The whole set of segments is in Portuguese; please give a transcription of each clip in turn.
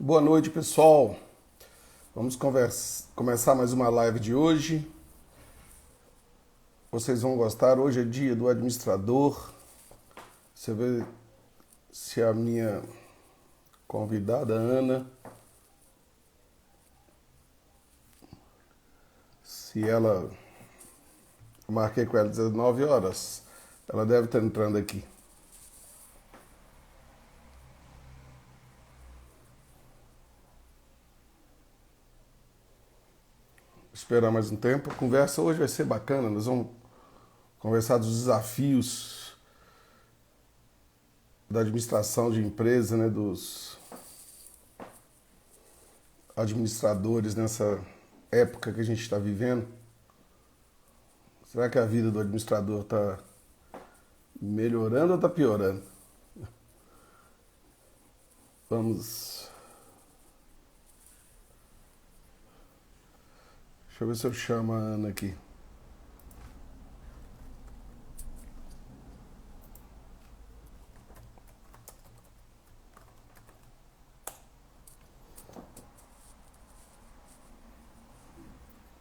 Boa noite, pessoal. Vamos começar mais uma live de hoje. Vocês vão gostar. Hoje é dia do administrador. Você vê se a minha convidada, Ana, se ela... Eu marquei com ela às 19 horas. Ela deve estar entrando aqui. Esperar mais um tempo. A conversa hoje vai ser bacana. Nós vamos conversar dos desafios da administração de empresa, né, dos administradores nessa época que a gente está vivendo. Será que a vida do administrador está melhorando ou está piorando? Vamos... Deixa eu ver se eu chamo a Ana aqui.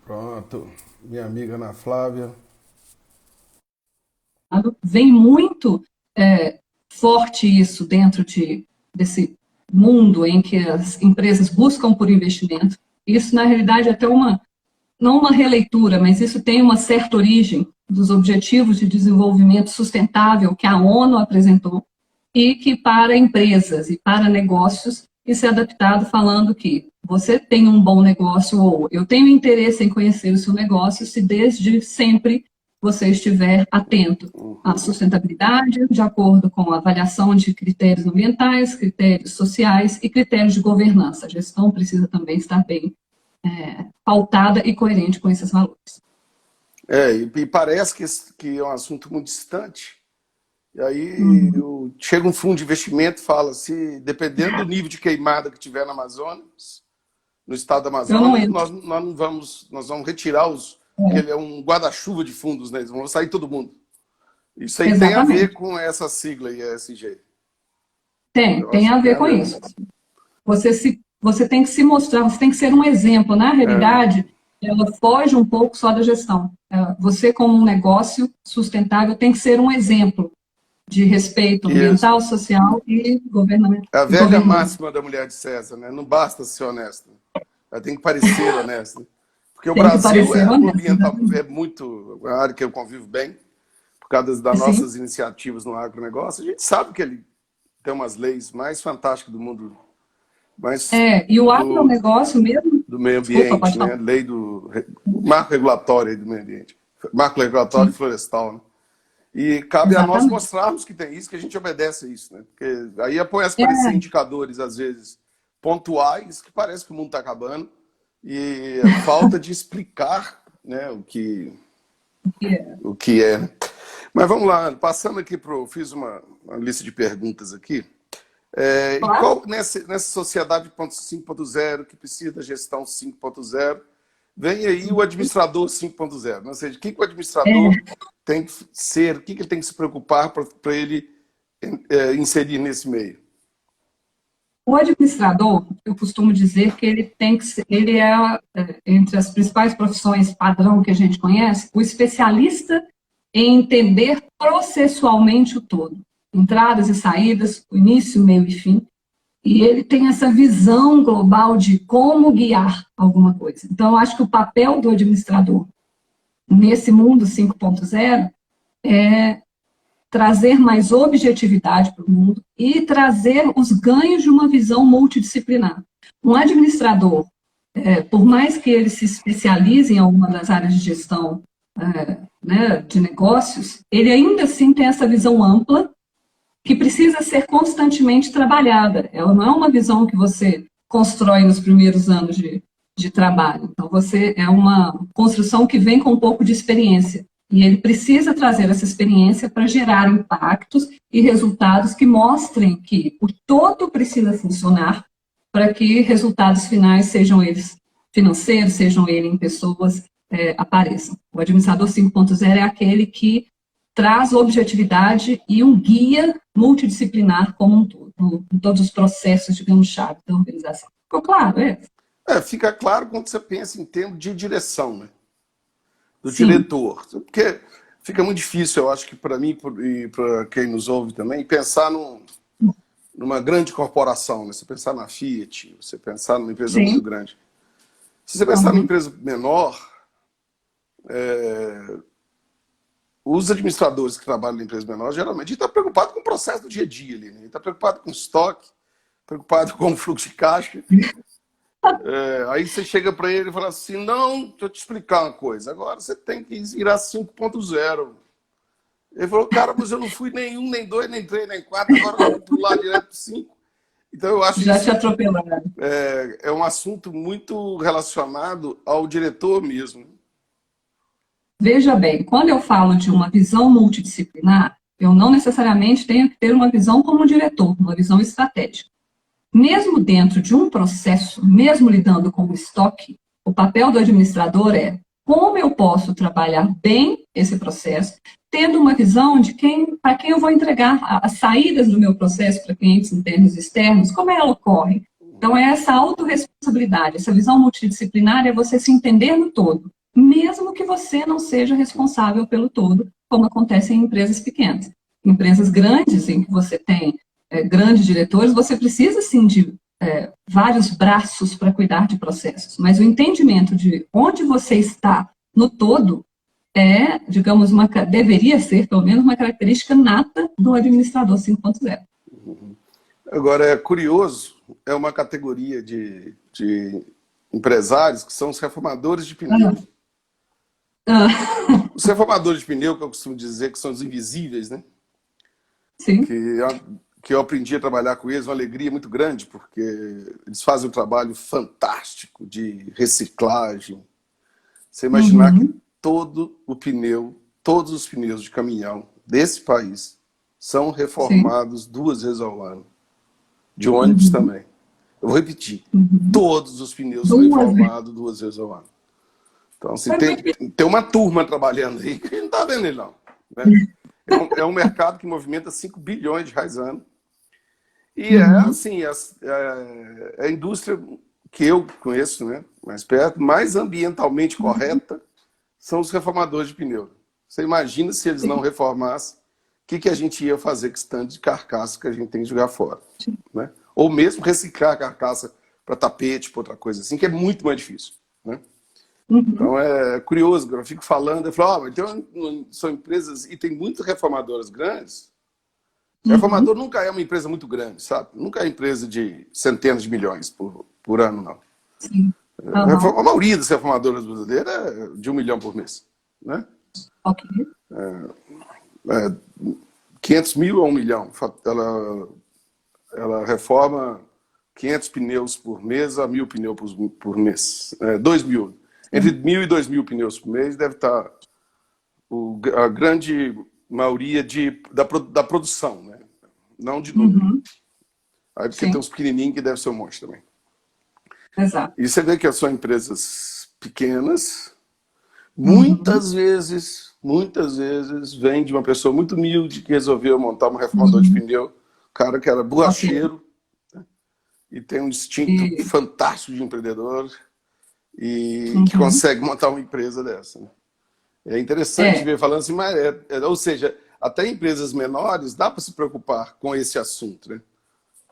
Pronto. Minha amiga Ana Flávia. Vem muito forte isso dentro desse mundo em que as empresas buscam por investimento. Isso, na realidade, é até não uma releitura, mas isso tem uma certa origem dos Objetivos de Desenvolvimento Sustentável que a ONU apresentou e que para empresas e para negócios isso é adaptado falando que você tem um bom negócio ou eu tenho interesse em conhecer o seu negócio se desde sempre você estiver atento à sustentabilidade, de acordo com a avaliação de critérios ambientais, critérios sociais e critérios de governança. A gestão precisa também estar bem pautada e coerente com esses valores. E parece que é um assunto muito distante. E aí chega um fundo de investimento e fala se dependendo do nível de queimada que tiver na Amazônia, no estado da Amazônia, nós vamos retirar porque ele é um guarda-chuva de fundos, né? Vamos sair todo mundo. Isso aí Exatamente. Tem a ver com essa sigla aí, ESG. Tem a ver com isso. Você tem que se mostrar, você tem que ser um exemplo. Na realidade, ela foge um pouco só da gestão. Você, como um negócio sustentável, tem que ser um exemplo de respeito ambiental, social e governamental. A velha máxima da mulher de César, né? Não basta ser honesta. Ela tem que parecer honesta. Porque o Brasil é muito... uma área que eu convivo bem, por causa das nossas iniciativas no agronegócio. A gente sabe que ele tem umas leis mais fantásticas do mundo. E o agronegócio mesmo... Do meio ambiente, né? Lei do... Marco regulatório do meio ambiente. Marco regulatório florestal, né? E cabe a nós mostrarmos que tem isso, que a gente obedece a isso, né? Porque aí aparecem indicadores, às vezes, pontuais, que parece que o mundo está acabando, e a falta de explicar, né, o que é. Mas vamos lá, passando aqui fiz uma lista de perguntas aqui. Nessa sociedade 5.0, que precisa da gestão 5.0, vem aí o administrador 5.0. Ou seja, o que o administrador tem que ser, o que ele tem que se preocupar para ele inserir nesse meio? O administrador, eu costumo dizer que ele é, entre as principais profissões padrão que a gente conhece, o especialista em entender processualmente o todo. Entradas e saídas, o início, meio e fim. E ele tem essa visão global de como guiar alguma coisa. Então, eu acho que o papel do administrador nesse mundo 5.0 é trazer mais objetividade para o mundo e trazer os ganhos de uma visão multidisciplinar. Um administrador, por mais que ele se especialize em alguma das áreas de gestão de negócios, ele ainda assim tem essa visão ampla que precisa ser constantemente trabalhada. Ela não é uma visão que você constrói nos primeiros anos de trabalho. Então, é uma construção que vem com um pouco de experiência. E ele precisa trazer essa experiência para gerar impactos e resultados que mostrem que o todo precisa funcionar para que resultados finais, sejam eles financeiros, sejam eles em pessoas, apareçam. O administrador 5.0 é aquele que traz objetividade e um guia multidisciplinar como um todo. em todos os processos, digamos, chave da organização. Ficou claro, Fica claro quando você pensa em termos de direção, né? Do Sim. diretor. Porque fica muito difícil, eu acho que para mim e para quem nos ouve também, pensar numa grande corporação, né? Você pensar na Fiat, você pensar numa empresa Sim. muito grande. Se você pensar numa empresa menor, os administradores que trabalham na empresa menor, geralmente, estão preocupados com o processo do dia a dia ali, né? Está preocupado com estoque, preocupado com o fluxo de caixa. Aí você chega para ele e fala assim, não, deixa eu te explicar uma coisa, agora você tem que virar 5.0. Ele falou, cara, mas eu não fui nem 1, nem 2, nem 3, nem 4, agora eu vou pular direto para 5. Então eu acho que já te atropelaram. É um assunto muito relacionado ao diretor mesmo. Veja bem, quando eu falo de uma visão multidisciplinar, eu não necessariamente tenho que ter uma visão como diretor, uma visão estratégica. Mesmo dentro de um processo, mesmo lidando com o estoque, o papel do administrador é como eu posso trabalhar bem esse processo, tendo uma visão de para quem eu vou entregar as saídas do meu processo para clientes internos e externos, como ela ocorre. Então, é essa autorresponsabilidade, essa visão multidisciplinar é você se entender no todo, mesmo que você não seja responsável pelo todo, como acontece em empresas pequenas. Em empresas grandes, em que você tem grandes diretores, você precisa, sim, de vários braços para cuidar de processos, mas o entendimento de onde você está no todo digamos, deveria ser, pelo menos, uma característica nata do administrador 5.0. Agora, é curioso, é uma categoria de empresários que são os reformadores de pneu. Os reformadores de pneu, que eu costumo dizer que são os invisíveis, né? Sim. Que eu aprendi a trabalhar com eles, uma alegria muito grande, porque eles fazem um trabalho fantástico de reciclagem. Você imaginar que todos os pneus de caminhão desse país são reformados 2 vezes ao ano. De ônibus também. Eu vou repetir. Todos os pneus são reformados 2 vezes ao ano. Então, assim, tem uma turma trabalhando aí que a gente não está vendo ele, não. Né? É um mercado que movimenta 5 bilhões de reais ano. E assim, a indústria que eu conheço, né, mais perto, mais ambientalmente correta, são os reformadores de pneu. Você imagina se eles não reformassem, o que a gente ia fazer com esse tanto de carcaça que a gente tem que jogar fora? Né? Ou mesmo reciclar a carcaça para tapete, para outra coisa assim, que é muito mais difícil. Né? Então é curioso, eu fico falando, eu falo, então, são empresas, e tem muitas reformadoras grandes. Reformador nunca é uma empresa muito grande, sabe? Nunca é empresa de centenas de milhões por ano, não. Sim. A maioria das reformadoras brasileiras é de 1 milhão por mês. Né? Ok. 500 mil a 1 milhão. Ela reforma 500 pneus por mês a 1.000 pneus por mês. 2 mil. Entre 1.000 e 2.000 pneus por mês deve estar a grande maioria da produção, né? Não de número. Aí porque tem uns pequenininhos que devem ser um monte também. Exato. E você vê que são empresas pequenas, muitas vezes vem de uma pessoa muito humilde que resolveu montar uma reformadora de pneu, cara que era borracheiro, né? E tem um instinto fantástico de empreendedor e que consegue montar uma empresa dessa. Né? É interessante ver falando assim, mas ou seja, até empresas menores dá para se preocupar com esse assunto, né?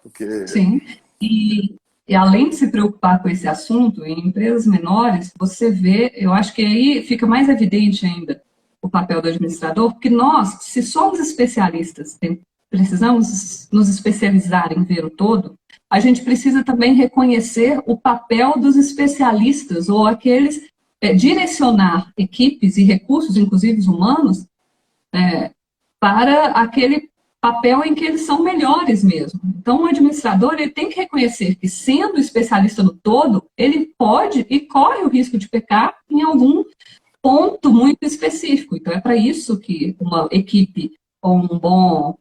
Porque... Sim, e além de se preocupar com esse assunto, em empresas menores, você vê, eu acho que aí fica mais evidente ainda o papel do administrador, porque nós, se somos especialistas, precisamos nos especializar em ver o todo, a gente precisa também reconhecer o papel dos especialistas, ou aqueles, direcionar equipes e recursos, inclusive humanos, para aquele papel em que eles são melhores mesmo. Então, o administrador ele tem que reconhecer que, sendo especialista no todo, ele pode e corre o risco de pecar em algum ponto muito específico. Então, é para isso que uma equipe ou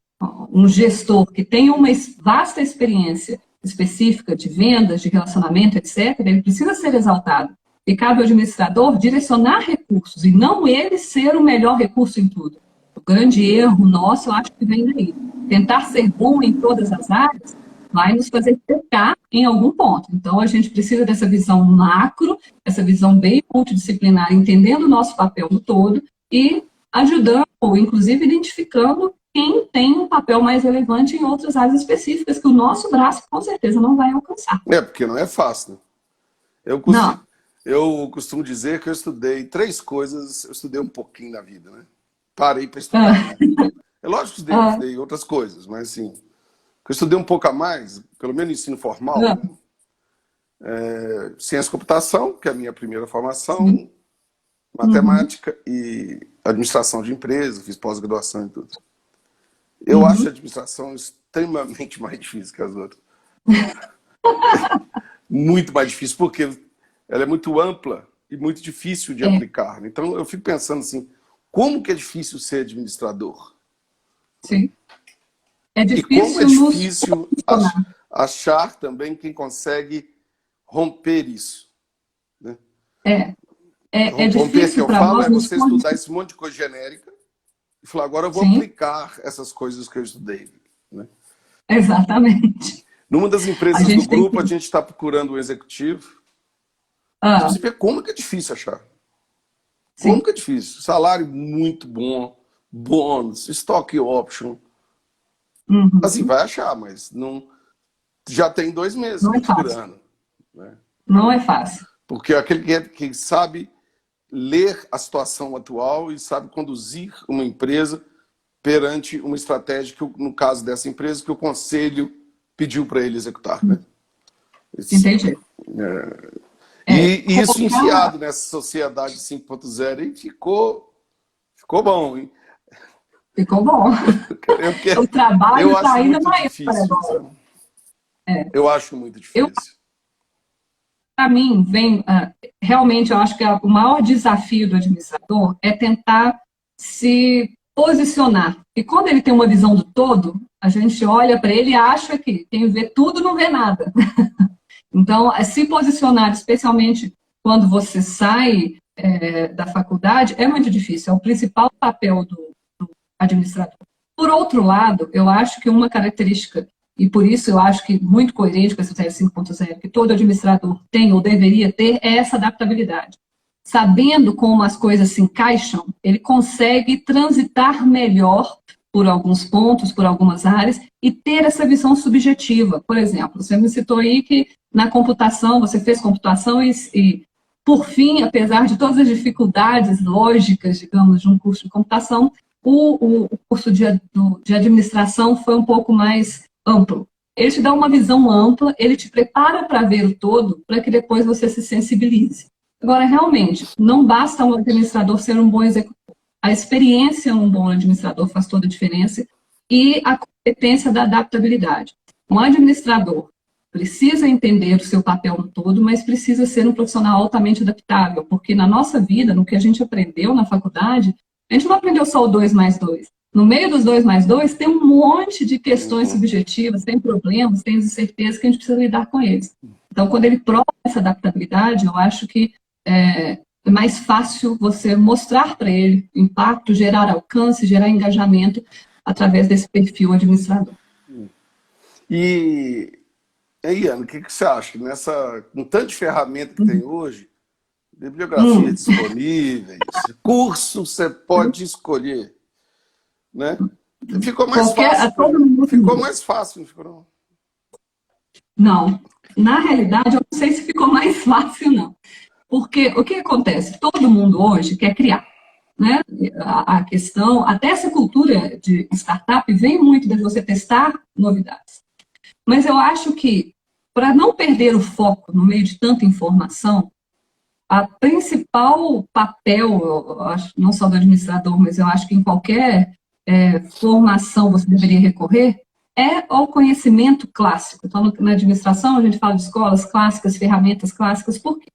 um gestor que tem uma vasta experiência específica de vendas, de relacionamento, etc., ele precisa ser exaltado. E cabe ao administrador direcionar recursos e não ele ser o melhor recurso em tudo. O grande erro nosso, eu acho que vem daí. Tentar ser bom em todas as áreas vai nos fazer pecar em algum ponto. Então, a gente precisa dessa visão macro, essa visão bem multidisciplinar, entendendo o nosso papel no todo e ajudando, ou inclusive identificando quem tem um papel mais relevante em outras áreas específicas que o nosso braço, com certeza, não vai alcançar. Porque não é fácil, né? Eu costumo dizer que eu estudei 3 coisas, eu estudei um pouquinho na vida, né? Parei para estudar, né? É lógico que estudei outras coisas, mas assim, eu estudei um pouco a mais, pelo menos no ensino formal, né? Ciência e computação, que é a minha primeira formação, matemática e administração de empresas, fiz pós-graduação e tudo. Eu acho a administração extremamente mais difícil que as outras. Muito mais difícil, porque ela é muito ampla e muito difícil de aplicar. Então, eu fico pensando assim, como que é difícil ser administrador? Sim. É difícil. E como é difícil achar também quem consegue romper isso. Né? É romper difícil que eu para falo nós é você estudar esse monte de coisa genérica e falar, agora eu vou aplicar essas coisas que eu estudei. Né? Exatamente. Numa das empresas do grupo, a gente está procurando um executivo. Você vê como que é difícil achar. Como que é difícil. Salário muito bom, bônus, stock option. Assim, vai achar, mas não, já tem 2 meses procurando. Né? Não é fácil. Porque aquele que sabe ler a situação atual e sabe conduzir uma empresa perante uma estratégia que, no caso dessa empresa, que o conselho pediu para ele executar. Né? Entendi. E isso enfiado nessa sociedade 5.0 e ficou bom, hein? Ficou bom. O trabalho está ainda maior para agora. Eu acho muito difícil. Para mim, realmente, eu acho que o maior desafio do administrador é tentar se posicionar. E quando ele tem uma visão do todo, a gente olha para ele e acha que quem vê tudo não vê nada. Então, se posicionar, especialmente quando você sai da faculdade, é muito difícil. É o principal papel do administrador. Por outro lado, eu acho que uma característica, e por isso eu acho que muito coerente com esse 5.0, que todo administrador tem ou deveria ter, é essa adaptabilidade. Sabendo como as coisas se encaixam, ele consegue transitar melhor por alguns pontos, por algumas áreas, e ter essa visão subjetiva. Por exemplo, você me citou aí que na computação, você fez computação e por fim, apesar de todas as dificuldades lógicas, digamos, de um curso de computação, o curso de administração foi um pouco mais amplo. Ele te dá uma visão ampla, ele te prepara para ver o todo, para que depois você se sensibilize. Agora, realmente, não basta um administrador ser um bom executor. A experiência num bom administrador faz toda a diferença e a competência da adaptabilidade. Um administrador precisa entender o seu papel no todo, mas precisa ser um profissional altamente adaptável, porque na nossa vida, no que a gente aprendeu na faculdade, a gente não aprendeu só o 2 mais 2. No meio dos 2 mais 2 tem um monte de questões subjetivas, tem problemas, tem incertezas que a gente precisa lidar com eles. Então, quando ele prova essa adaptabilidade, eu acho que é mais fácil você mostrar para ele impacto, gerar alcance, gerar engajamento através desse perfil administrador. E aí, Ana, o que você acha? Com tanto de ferramenta que tem hoje, bibliografia disponíveis, curso você pode escolher, né? Ficou mais fácil. Ficou mais fácil, não ficou não? Não. Na realidade, eu não sei se ficou mais fácil, não. Porque o que acontece? Todo mundo hoje quer criar. Né? A questão, até essa cultura de startup vem muito de você testar novidades. Mas eu acho que, para não perder o foco no meio de tanta informação, a principal papel, eu acho, não só do administrador, mas eu acho que em qualquer formação você deveria recorrer, é ao conhecimento clássico. Então, na administração, a gente fala de escolas clássicas, ferramentas clássicas, por quê?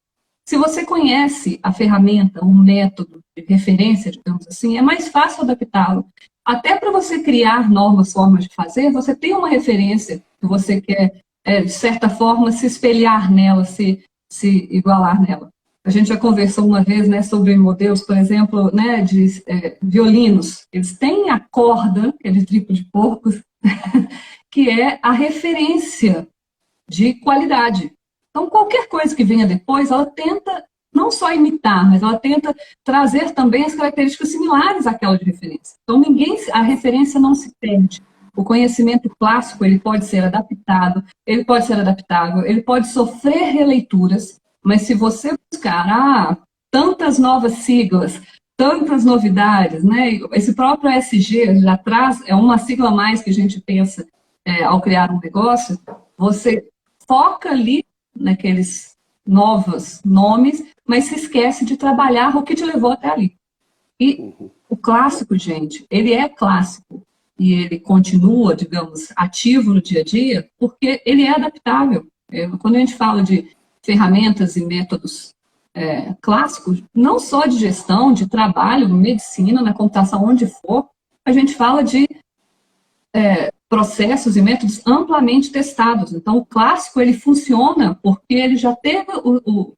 Se você conhece a ferramenta, um método de referência, digamos assim, é mais fácil adaptá-lo. Até para você criar novas formas de fazer, você tem uma referência que você quer, de certa forma, se espelhar nela, se igualar nela. A gente já conversou uma vez, né, sobre modelos, por exemplo, né, de violinos. Eles têm a corda, aquele tipo de porcos, que é a referência de qualidade. Então, qualquer coisa que venha depois, ela tenta não só imitar, mas ela tenta trazer também as características similares àquela de referência. Então, a referência não se perde. O conhecimento clássico, ele pode ser adaptado, ele pode ser adaptável, ele pode sofrer releituras, mas se você buscar tantas novas siglas, tantas novidades, né? Esse próprio ESG já traz, é uma sigla a mais que a gente pensa ao criar um negócio, você foca ali naqueles novos nomes, mas se esquece de trabalhar o que te levou até ali. E o clássico, gente, ele é clássico e ele continua, digamos, ativo no dia a dia, porque ele é adaptável. Quando a gente fala de ferramentas e métodos clássicos, não só de gestão, de trabalho, medicina, na computação, onde for, a gente fala de processos e métodos amplamente testados. Então, o clássico, ele funciona porque ele já teve o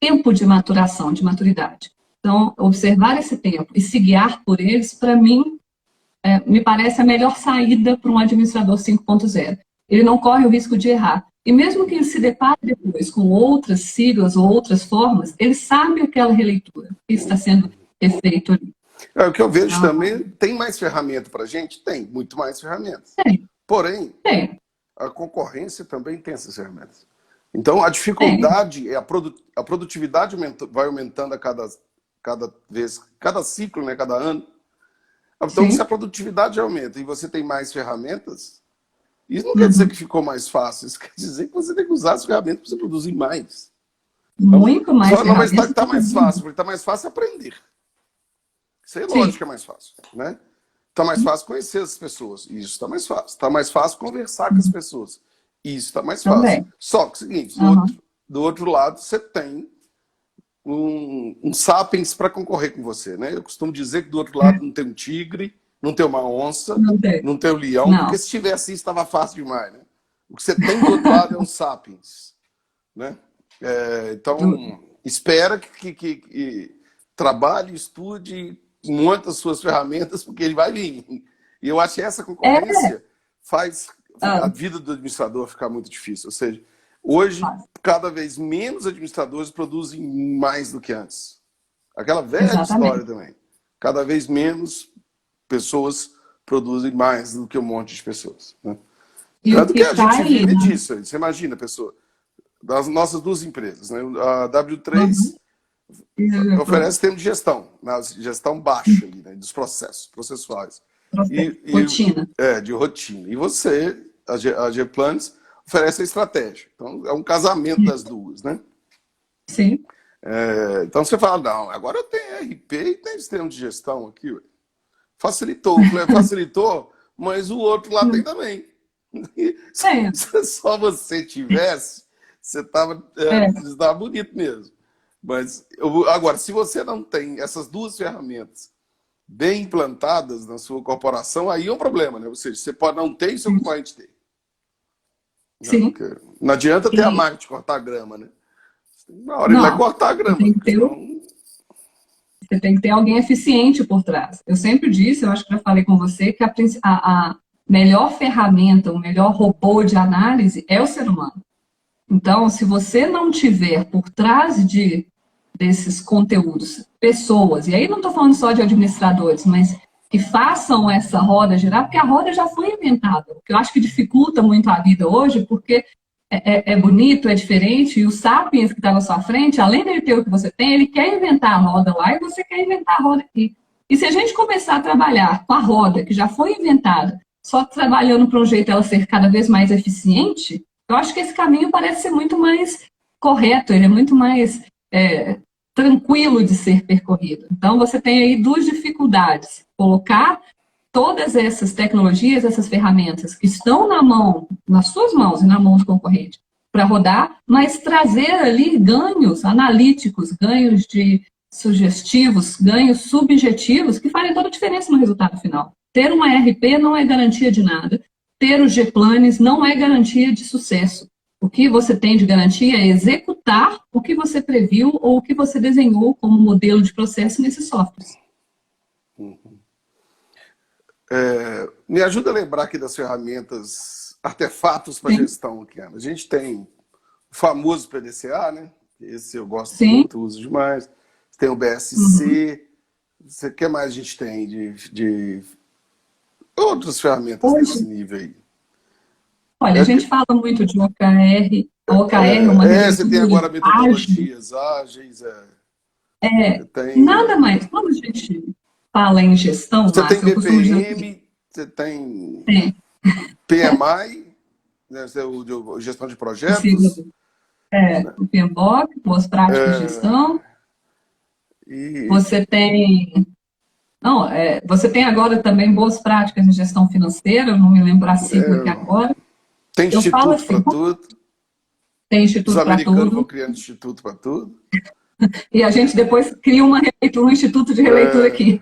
tempo de maturação, de maturidade. Então, observar esse tempo e se guiar por eles, para mim, me parece a melhor saída para um administrador 5.0. Ele não corre o risco de errar. E mesmo que ele se depare depois com outras siglas ou outras formas, ele sabe aquela releitura que está sendo feito ali. O que eu vejo também, tem mais ferramenta para a gente? Tem, muito mais ferramentas. Tem. Porém, Tem. a concorrência também tem essas ferramentas. Então, a dificuldade, a produtividade vai aumentando a cada vez, cada ciclo, né, cada ano. Então, Sim. se a produtividade aumenta e você tem mais ferramentas, isso não quer dizer que ficou mais fácil, isso quer dizer que você tem que usar as ferramentas para você produzir mais. Muito mais Não, mas ferramentas. está mais fácil, porque está mais fácil aprender. Isso é lógico que é mais fácil, né? Está mais fácil conhecer as pessoas, isso está mais fácil. Está mais fácil conversar com as pessoas, isso está mais fácil. Também. Só que é o seguinte, do outro lado, você tem um sapiens para concorrer com você, né? Eu costumo dizer que do outro lado não tem um tigre, não tem uma onça, não tem um leão, porque se tivesse isso, estava fácil demais, né? O que você tem do outro lado é um sapiens, né? Então, espera que trabalhe, estude, monta as suas ferramentas, porque ele vai vir. E eu acho que essa concorrência faz a vida do administrador ficar muito difícil. Ou seja, hoje, cada vez menos administradores produzem mais do que antes. Aquela velha história também. Cada vez menos pessoas produzem mais do que um monte de pessoas. Né? Tanto que a gente vive disso. Você imagina, pessoa, das nossas duas empresas. Né? A W3 oferece tempo de gestão, gestão baixa ali, né? Dos processuais. Rotina. De rotina. E você, a G-Planes, oferece a estratégia. Então, é um casamento das duas, né? Sim. Então, você fala, não, agora eu tenho RP e tem sistema de gestão aqui. Ué. Facilitou, mas o outro lá tem também. Se só você tivesse, você estava bonito mesmo. Mas, agora, se você não tem essas duas ferramentas bem implantadas na sua corporação, aí é um problema, né? Ou seja, você pode não ter e seu concorrente ter. Sim. Não adianta ter a máquina de cortar grama, né? Na hora ele vai cortar a grama. Você tem que ter alguém eficiente por trás. Eu sempre disse, eu acho que já falei com você, que a melhor ferramenta, o melhor robô de análise é o ser humano. Então, se você não tiver por trás desses conteúdos pessoas, e aí não estou falando só de administradores, mas que façam essa roda girar, porque a roda já foi inventada. O que eu acho que dificulta muito a vida hoje, porque é bonito, é diferente, e o Sapiens que está na sua frente, além dele ter o que você tem, ele quer inventar a roda lá e você quer inventar a roda aqui. E se a gente começar a trabalhar com a roda que já foi inventada, só trabalhando para um jeito ela ser cada vez mais eficiente, eu acho que esse caminho parece ser muito mais correto, ele é muito mais tranquilo de ser percorrido. Então, você tem aí duas dificuldades. Colocar todas essas tecnologias, essas ferramentas que estão nas suas mãos e na mão do concorrente, para rodar, mas trazer ali ganhos analíticos, ganhos de sugestivos, ganhos subjetivos, que fazem toda a diferença no resultado final. Ter um ERP não é garantia de nada. Ter o G-Planes não é garantia de sucesso. O que você tem de garantia é executar o que você previu ou o que você desenhou como modelo de processo nesses softwares. Me ajuda a lembrar aqui das ferramentas artefatos para Sim. gestão aqui, Ana. A gente tem o famoso PDCA, né? Esse eu gosto Sim. muito, uso demais. Tem o BSC. O que mais a gente tem de outras ferramentas desse nível aí? Olha, a gente fala muito de OKR. A OKR é uma você tem agora metodologias ágeis. Tem, nada mais. Quando a gente fala em gestão, você tem Márcia, eu costumo dizer BPM, você tem tem PMI, né, gestão de projetos. o PMBOK, boas práticas de gestão. Você tem... Não, você tem agora também boas práticas de gestão financeira, eu não me lembro a sigla aqui agora. Tem instituto assim, para tudo. Tem instituto para tudo. Os americanos vão criando instituto para tudo. E a gente depois cria um instituto de releitura aqui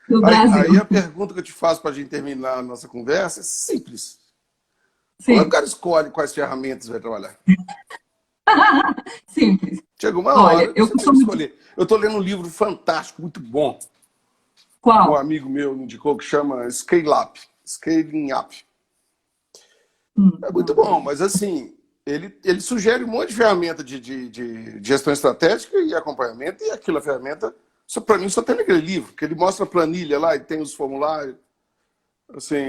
no Brasil. Aí a pergunta que eu te faço para a gente terminar a nossa conversa é simples. Sim. Como é que o cara escolhe quais ferramentas vai trabalhar? Simples. Chega uma hora, eu você tem que escolher. Eu estou lendo um livro fantástico, muito bom. Qual? Um amigo meu me indicou que chama Scaling Up. É muito bom, mas assim, ele sugere um monte de ferramenta de gestão estratégica e acompanhamento, e aquilo, a ferramenta, para mim, só tem naquele livro, que ele mostra a planilha lá e tem os formulários. Assim,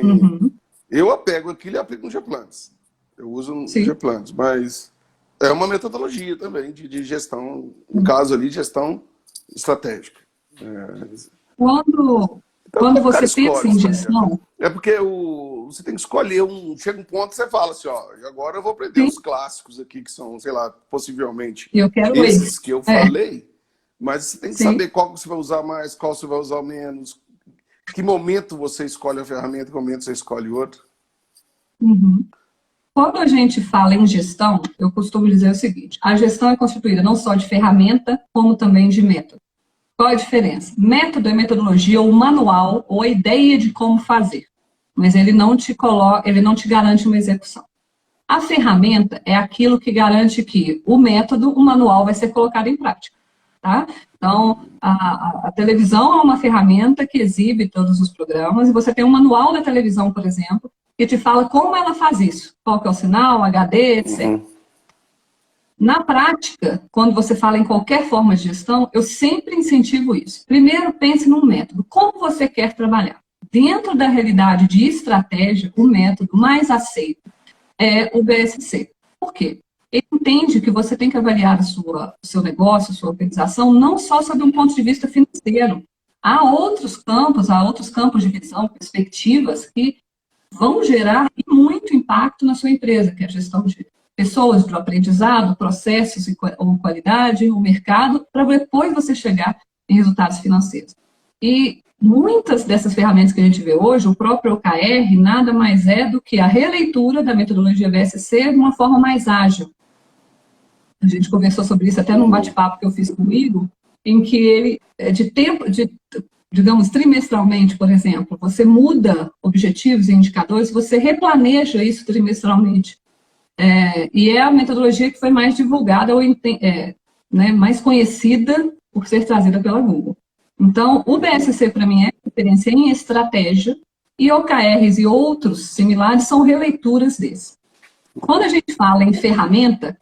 eu apego aquilo e aplico no Gplans. Eu uso no Gplans, mas é uma metodologia também de gestão, no caso ali, gestão estratégica. Quando você pensa em gestão... É porque você tem que escolher chega um ponto que você fala assim, ó, agora eu vou aprender os clássicos aqui, que são, sei lá, possivelmente esses que eu falei, mas você tem que saber qual você vai usar mais, qual você vai usar menos, que momento você escolhe a ferramenta, que momento você escolhe outra. Quando a gente fala em gestão, eu costumo dizer o seguinte, a gestão é constituída não só de ferramenta, como também de método. Qual a diferença? Método é metodologia, ou manual, ou a ideia de como fazer. Mas ele não te garante uma execução. A ferramenta é aquilo que garante que o método, o manual, vai ser colocado em prática. Tá? Então, a televisão é uma ferramenta que exibe todos os programas, e você tem um manual da televisão, por exemplo, que te fala como ela faz isso. Qual que é o sinal, HD, etc. Na prática, quando você fala em qualquer forma de gestão, eu sempre incentivo isso. Primeiro, pense num método. Como você quer trabalhar? Dentro da realidade de estratégia, o método mais aceito é o BSC. Por quê? Ele entende que você tem que avaliar o seu negócio, a sua organização, não só sob um ponto de vista financeiro. Há outros campos de visão, perspectivas que vão gerar muito impacto na sua empresa, que é a gestão de pessoas, do aprendizado, processos ou qualidade, o mercado, para depois você chegar em resultados financeiros. E muitas dessas ferramentas que a gente vê hoje, o próprio OKR, nada mais é do que a releitura da metodologia BSC de uma forma mais ágil. A gente conversou sobre isso até num bate-papo que eu fiz comigo, em que ele, digamos, trimestralmente, por exemplo, você muda objetivos e indicadores, você replaneja isso trimestralmente. E é a metodologia que foi mais divulgada, ou mais conhecida por ser trazida pela Google. Então, o BSC, para mim, é referência em estratégia, e OKRs e outros similares são releituras desse. Quando a gente fala em ferramenta,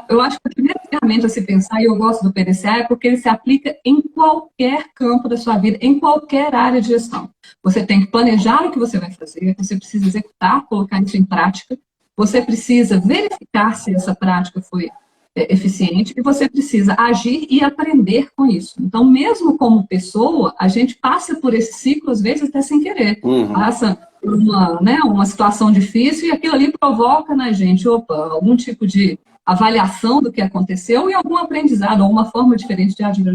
eu acho que a primeira ferramenta a se pensar, e eu gosto do PDCA, é porque ele se aplica em qualquer campo da sua vida, em qualquer área de gestão. Você tem que planejar o que você vai fazer, você precisa executar, colocar isso em prática, você precisa verificar se essa prática foi eficiente, e você precisa agir e aprender com isso. Então, mesmo como pessoa, a gente passa por esse ciclo, às vezes, até sem querer. Passa por uma situação difícil, e aquilo ali provoca na gente, algum tipo de avaliação do que aconteceu e algum aprendizado, ou uma forma diferente de agir.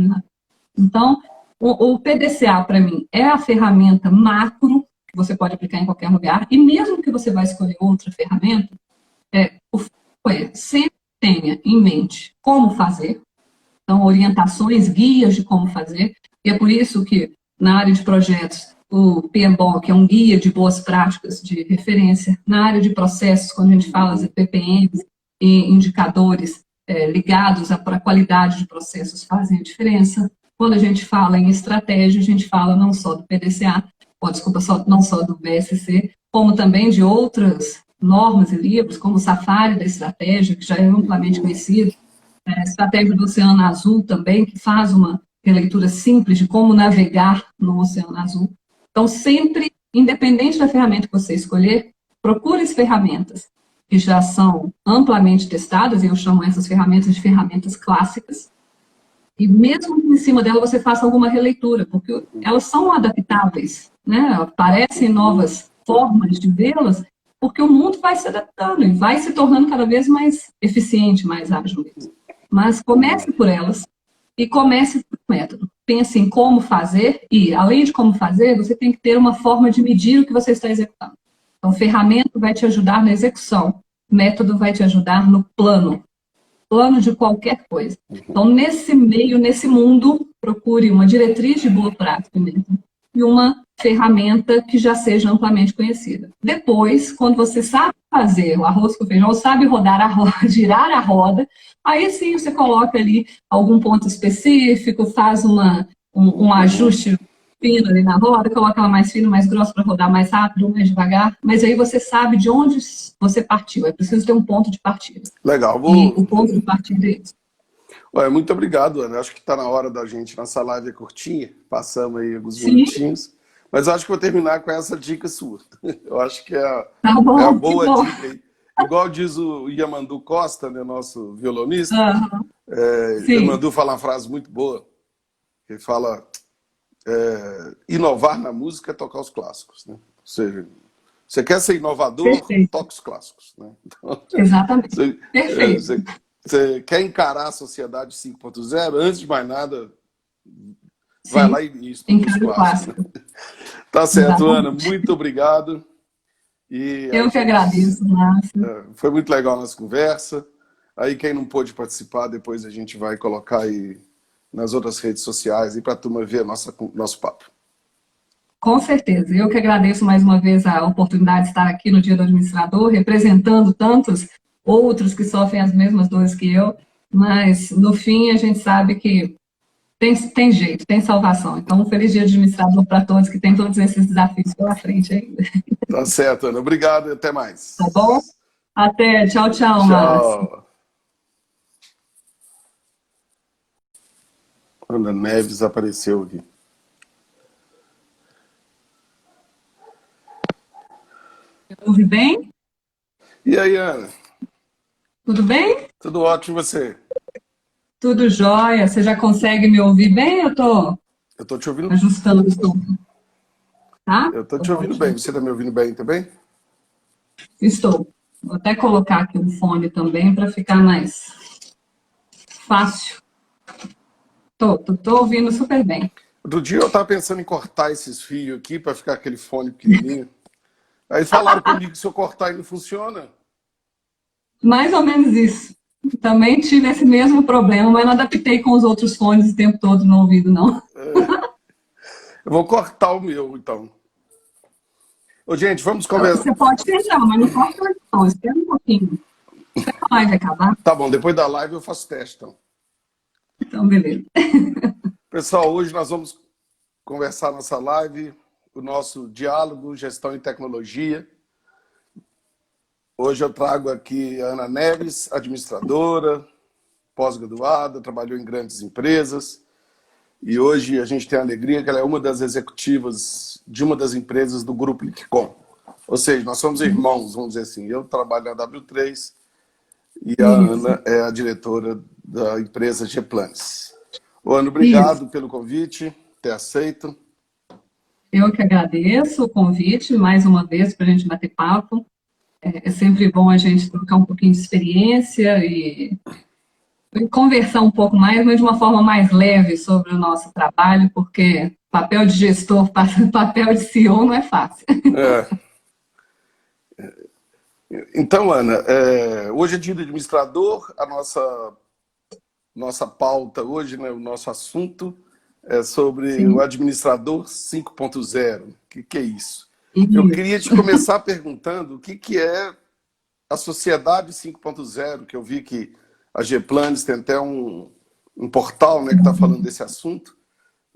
Então, o PDCA, para mim, é a ferramenta macro que você pode aplicar em qualquer lugar, e mesmo que você vá escolher outra ferramenta, o foco sempre tenha em mente como fazer, então orientações, guias de como fazer, e é por isso que na área de projetos o PMBOK é um guia de boas práticas de referência, na área de processos, quando a gente fala de PPMs e indicadores ligados para a qualidade de processos fazem a diferença. Quando a gente fala em estratégia, a gente fala não só do PDCA, não só do BSC, como também de outras normas e livros, como o Safari da Estratégia, que já é amplamente conhecido, a Estratégia do Oceano Azul também, que faz uma releitura simples de como navegar no Oceano Azul. Então, sempre, independente da ferramenta que você escolher, procure as ferramentas que já são amplamente testadas, e eu chamo essas ferramentas de ferramentas clássicas, e mesmo que em cima dela você faça alguma releitura, porque elas são adaptáveis, né? Aparecem novas formas de vê-las, porque o mundo vai se adaptando e vai se tornando cada vez mais eficiente, mais ágil mesmo. Mas comece por elas e comece por método. Pense em como fazer e, além de como fazer, você tem que ter uma forma de medir o que você está executando. Então, ferramenta vai te ajudar na execução, método vai te ajudar no plano de qualquer coisa. Então, nesse meio, nesse mundo, procure uma diretriz de boa prática mesmo e uma ferramenta que já seja amplamente conhecida. Depois, quando você sabe fazer o arroz com feijão, sabe rodar a roda, girar a roda, aí sim você coloca ali algum ponto específico, faz um ajuste fino ali na roda, coloca ela mais fina, mais grossa para rodar mais rápido, mais devagar, mas aí você sabe de onde você partiu, é preciso ter um ponto de partida. Legal. E o ponto de partida é isso. Ué, muito obrigado, Ana. Acho que está na hora da gente, nossa live é curtinha, passamos aí alguns minutinhos, mas acho que vou terminar com essa dica sua. Eu acho que Tá bom, é a boa dica aí. Igual diz o Yamandu Costa, né, nosso violonista, Yamandu fala uma frase muito boa, ele fala, inovar na música é tocar os clássicos, né? Ou seja, você quer ser inovador, Perfeito. toca os clássicos, né? Então, exatamente. Perfeito. Você quer encarar a sociedade 5.0, antes de mais nada, vai lá e estuda os clássicos. Né? Tá certo, exatamente. Ana, muito obrigado. E eu que agradeço, Márcio. Foi muito legal a nossa conversa. Aí quem não pôde participar, depois a gente vai colocar aí nas outras redes sociais para a turma ver nosso papo. Com certeza. Eu que agradeço mais uma vez a oportunidade de estar aqui no Dia do Administrador, representando tantos outros que sofrem as mesmas dores que eu, mas no fim a gente sabe que tem jeito, tem salvação. Então, um feliz Dia do Administrador para todos que têm todos esses desafios pela frente ainda. Tá certo, Ana. Obrigado e até mais. Tá bom? Até. Tchau, tchau, Márcio. Ana Neves apareceu aqui. Ouve bem? E aí, Ana? Tudo bem? Tudo ótimo, e você? Tudo jóia. Você já consegue me ouvir bem? Eu tô te ouvindo. Ajustando o som. Tá? Eu tô te ouvindo bem. Você tá me ouvindo bem também? Estou. Vou até colocar aqui um fone também para ficar mais fácil. Tô ouvindo super bem. Outro dia eu estava pensando em cortar esses fios aqui para ficar aquele fone pequenininho. Aí falaram comigo que se eu cortar ele não funciona. Mais ou menos isso. Também tive esse mesmo problema, mas não adaptei com os outros fones o tempo todo no ouvido, não. Eu vou cortar o meu, então. Ô, gente, vamos conversar. Você pode tentar, mas não corta não. Espera um pouquinho. Espera a live acabar. Tá bom, depois da live eu faço teste, então. Então, beleza. Pessoal, hoje nós vamos conversar nossa live, o nosso diálogo, gestão e tecnologia. Hoje eu trago aqui a Ana Neves, administradora, pós-graduada, trabalhou em grandes empresas. E hoje a gente tem a alegria que ela é uma das executivas de uma das empresas do Grupo Liquicom. Ou seja, nós somos irmãos, vamos dizer assim. Eu trabalho na W3 e a Ana é a diretora da empresa G-Planes. Ana, obrigado pelo convite, ter aceito. Eu que agradeço o convite, mais uma vez, para a gente bater papo. É sempre bom a gente trocar um pouquinho de experiência e conversar um pouco mais, mas de uma forma mais leve sobre o nosso trabalho, porque papel de gestor, papel de CEO não é fácil. Então, Ana, hoje é dia do administrador, a nossa pauta hoje, né, o nosso assunto é sobre o administrador 5.0. O que é isso? Eu queria te começar perguntando o que é a sociedade 5.0, que eu vi que a G-Planes tem até um portal, né, que está falando desse assunto.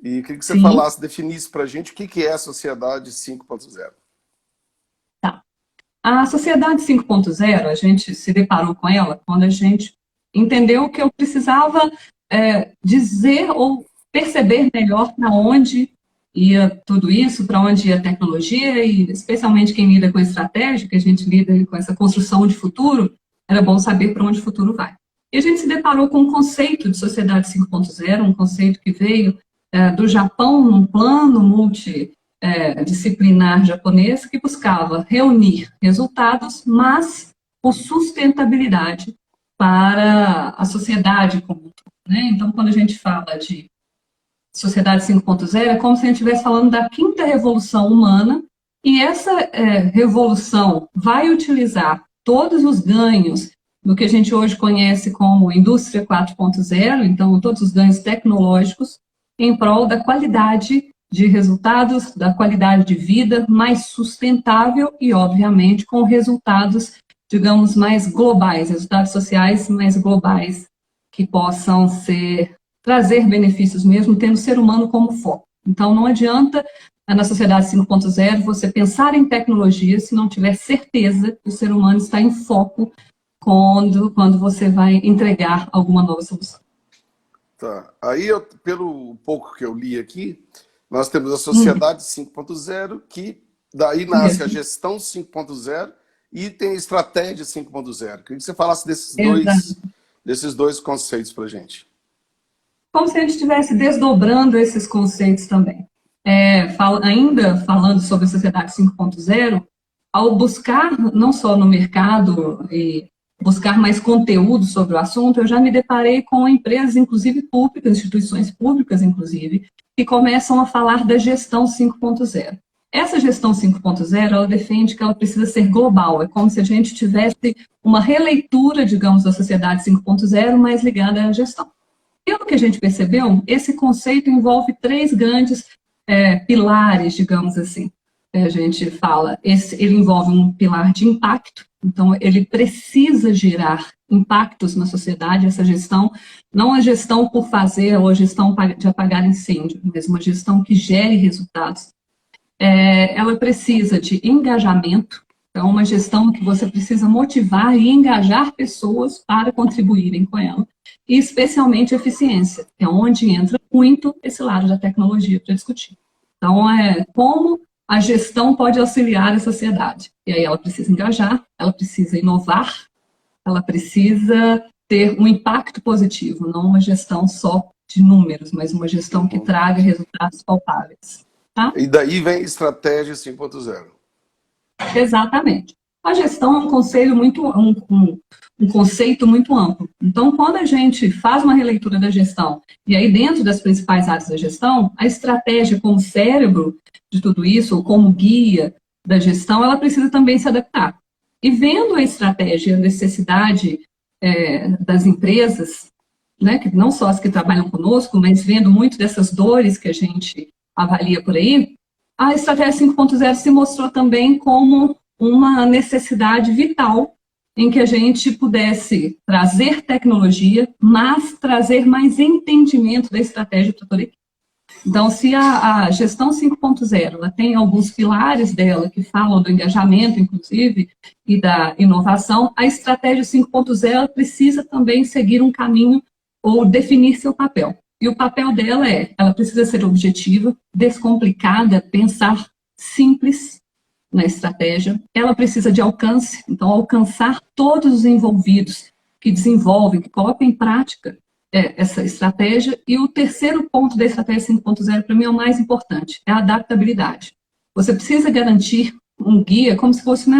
E eu queria que você falasse, definisse para a gente o que é a sociedade 5.0. Tá. A sociedade 5.0, a gente se deparou com ela quando a gente entendeu que eu precisava dizer ou perceber melhor para onde ia tudo isso, para onde ia a tecnologia, e especialmente quem lida com estratégia, que a gente lida com essa construção de futuro, era bom saber para onde o futuro vai. E a gente se deparou com o conceito de sociedade 5.0, um conceito que veio do Japão, num plano multidisciplinar japonês, que buscava reunir resultados, mas com sustentabilidade para a sociedade como um todo, né? Então, quando a gente fala de sociedade 5.0, é como se a gente estivesse falando da quinta revolução humana, e essa revolução vai utilizar todos os ganhos do que a gente hoje conhece como indústria 4.0, então todos os ganhos tecnológicos, em prol da qualidade de resultados, da qualidade de vida mais sustentável e, obviamente, com resultados, digamos, mais globais, resultados sociais mais globais, que possam trazer benefícios mesmo, tendo o ser humano como foco. Então, não adianta, na sociedade 5.0, você pensar em tecnologia se não tiver certeza que o ser humano está em foco quando você vai entregar alguma nova solução. Tá. Aí, pelo pouco que eu li aqui, nós temos a sociedade 5.0, que daí nasce a gestão 5.0 e tem a estratégia 5.0. Queria que você falasse desses dois conceitos para a gente. Como se a gente estivesse desdobrando esses conceitos também. Ainda falando sobre a sociedade 5.0, ao buscar, não só no mercado, e buscar mais conteúdo sobre o assunto, eu já me deparei com empresas, inclusive públicas, instituições públicas, inclusive, que começam a falar da gestão 5.0. Essa gestão 5.0, ela defende que ela precisa ser global, é como se a gente tivesse uma releitura, digamos, da sociedade 5.0, mais ligada à gestão. Pelo que a gente percebeu, esse conceito envolve 3 grandes pilares, digamos assim. A gente fala, ele envolve um pilar de impacto, então ele precisa gerar impactos na sociedade, essa gestão, não a gestão por fazer ou a gestão de apagar incêndio, mas uma gestão que gere resultados. Ela precisa de engajamento, então uma gestão que você precisa motivar e engajar pessoas para contribuírem com ela, e especialmente eficiência, que é onde entra muito esse lado da tecnologia para discutir. Então, como a gestão pode auxiliar a sociedade. E aí ela precisa engajar, ela precisa inovar, ela precisa ter um impacto positivo, não uma gestão só de números, mas uma gestão que traga resultados palpáveis. Tá? E daí vem estratégia 5.0. Exatamente. A gestão é um conceito muito amplo. Então, quando a gente faz uma releitura da gestão, e aí dentro das principais áreas da gestão, a estratégia como cérebro de tudo isso, ou como guia da gestão, ela precisa também se adaptar. E vendo a estratégia, a necessidade das empresas, né, que não só as que trabalham conosco, mas vendo muito dessas dores que a gente avalia por aí, a estratégia 5.0 se mostrou também como uma necessidade vital em que a gente pudesse trazer tecnologia, mas trazer mais entendimento da estratégia para toda a equipe. Então, se a gestão 5.0 ela tem alguns pilares dela que falam do engajamento, inclusive, e da inovação, a estratégia 5.0 precisa também seguir um caminho ou definir seu papel. E o papel dela ela precisa ser objetiva, descomplicada, pensar simples na estratégia. Ela precisa de alcance, então alcançar todos os envolvidos que desenvolvem, que colocam em prática essa estratégia. E o terceiro ponto da estratégia 5.0, para mim, é o mais importante, é a adaptabilidade. Você precisa garantir um guia, como se fossem